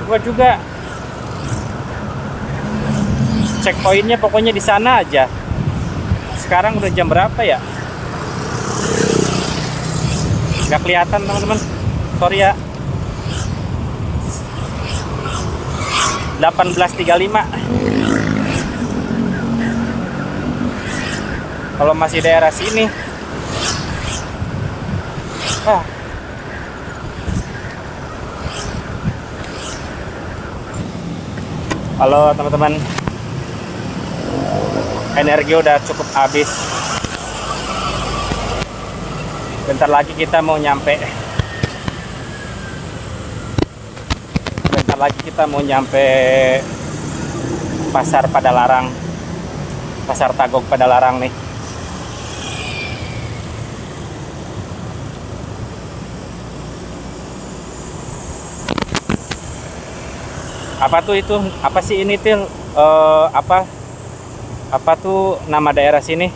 Gua juga checkpointnya pokoknya di sana aja. Sekarang udah jam berapa ya? Nggak kelihatan teman-teman, sorry ya. 18.35. Kalau masih daerah sini, halo teman-teman, energi udah cukup habis. Bentar lagi kita mau nyampe. Bentar lagi kita mau nyampe Pasar Padalarang. Pasar Tagog Padalarang nih. Apa tuh itu? Apa sih ini tuh? Apa tuh nama daerah sini?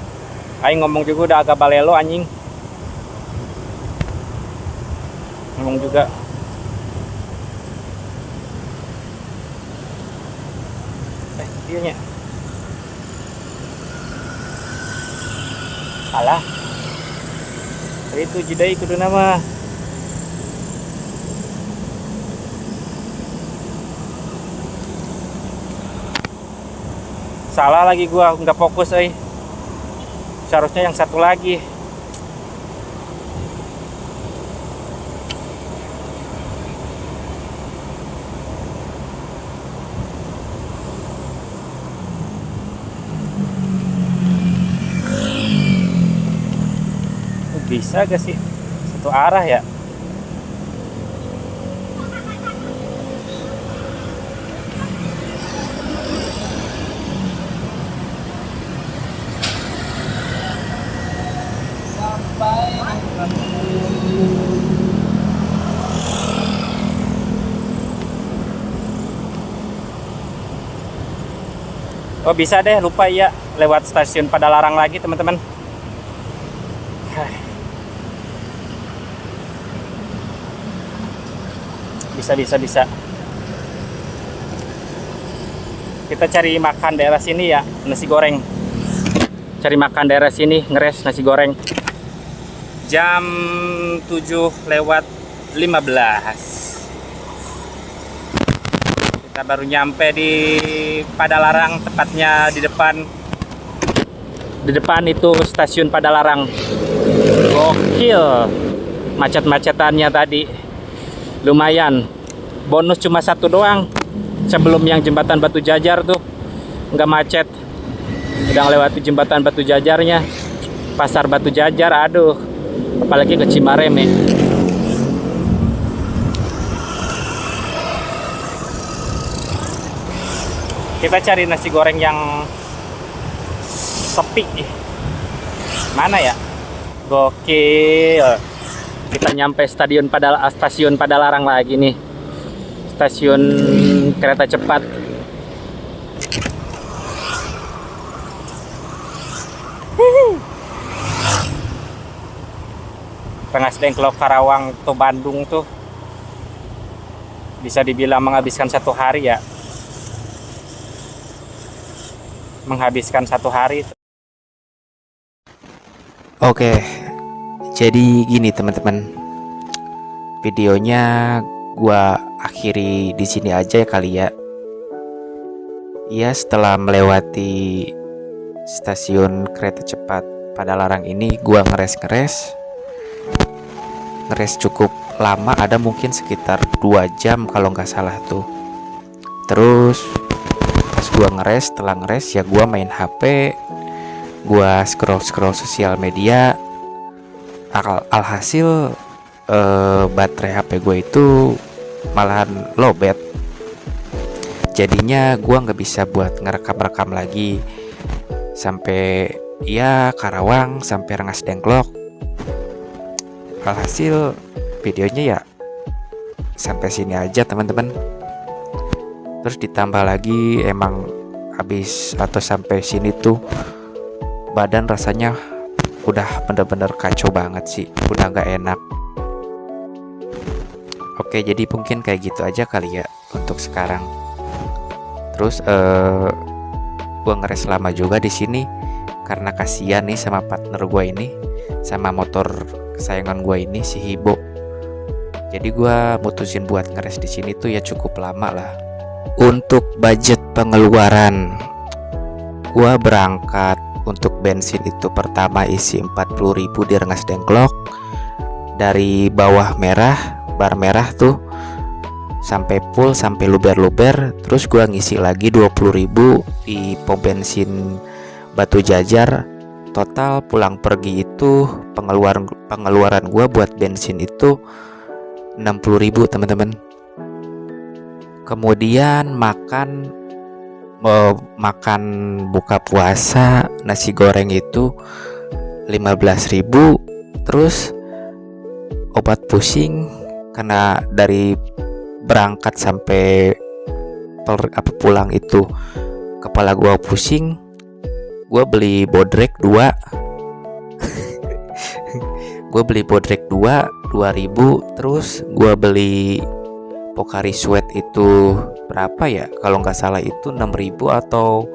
Aing ngomong juga udah agak balelo anjing. Ngomong juga. Iya nya. Salah. Itu jidai kudu nama. Salah lagi gua, nggak fokus seharusnya yang satu lagi. Bisa gak sih satu arah ya? Oh bisa deh, lupa ya, lewat stasiun Padalarang lagi teman-teman. Bisa. Kita cari makan daerah sini ya, nasi goreng. Cari makan daerah sini, ngeres nasi goreng. Jam 7:15. Kita baru nyampe di Padalarang, tepatnya di depan itu stasiun Padalarang. Gokil. Macet-macetannya tadi lumayan. Bonus cuma satu doang. Sebelum yang jembatan Batu Jajar tuh nggak macet. Udah lewati jembatan Batu Jajarnya. Pasar Batu Jajar, aduh. Apalagi ke Cimareme. Kita cari nasi goreng yang sepi. Mana ya? Gokil. Kita nyampe stasiun Padalarang lagi nih. Stasiun kereta cepat. Rengas Dengklok Karawang tuh Bandung tuh bisa dibilang menghabiskan satu hari ya. Menghabiskan satu hari. Oke, jadi gini teman-teman, videonya gua akhiri di sini aja ya kali ya. Ya setelah melewati stasiun kereta cepat Padalarang ini, gua ngeres cukup lama, ada mungkin sekitar 2 jam kalau nggak salah tuh. Terus pas gua setelah ngeres ya gua main HP, gua scroll sosial media. Alhasil baterai HP gue itu malahan lowbat. Jadinya gue nggak bisa buat ngerekam lagi sampai ya Karawang, sampai Rengas Dengklok. Alhasil videonya ya sampai sini aja teman-teman. Terus ditambah lagi emang habis atau sampai sini tuh badan rasanya udah bener-bener kacau banget sih, udah nggak enak. Oke, jadi mungkin kayak gitu aja kali ya untuk sekarang. Terus gua ngeres lama juga di sini karena kasihan nih sama partner gua ini, sama motor kesayangan gua ini si Hibo. Jadi gua mutusin buat ngeres di sini tuh ya cukup lama lah. Untuk budget pengeluaran, gua berangkat untuk bensin itu pertama isi 40.000 di Rengas Dengklok. Dari bawah bar merah tuh sampai full, sampai luber-luber. Terus gua ngisi lagi 20.000 di pom bensin Batu Jajar Total pulang pergi itu pengeluaran gue buat bensin itu 60.000 teman-teman. Kemudian makan buka puasa nasi goreng itu 15.000. Terus obat pusing karena dari berangkat sampai pulang itu kepala gua pusing, gua beli bodrek 2 gue beli bodrek 2.000. Terus gua beli Pocari Sweat itu berapa ya, kalau nggak salah itu 6.000 atau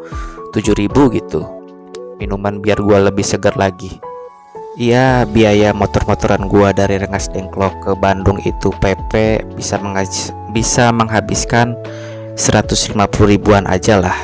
7.000 gitu, minuman biar gua lebih segar lagi. Iya, biaya motor-motoran gua dari Rengas Dengklok ke Bandung itu PP bisa menghabiskan 150 ribuan aja lah.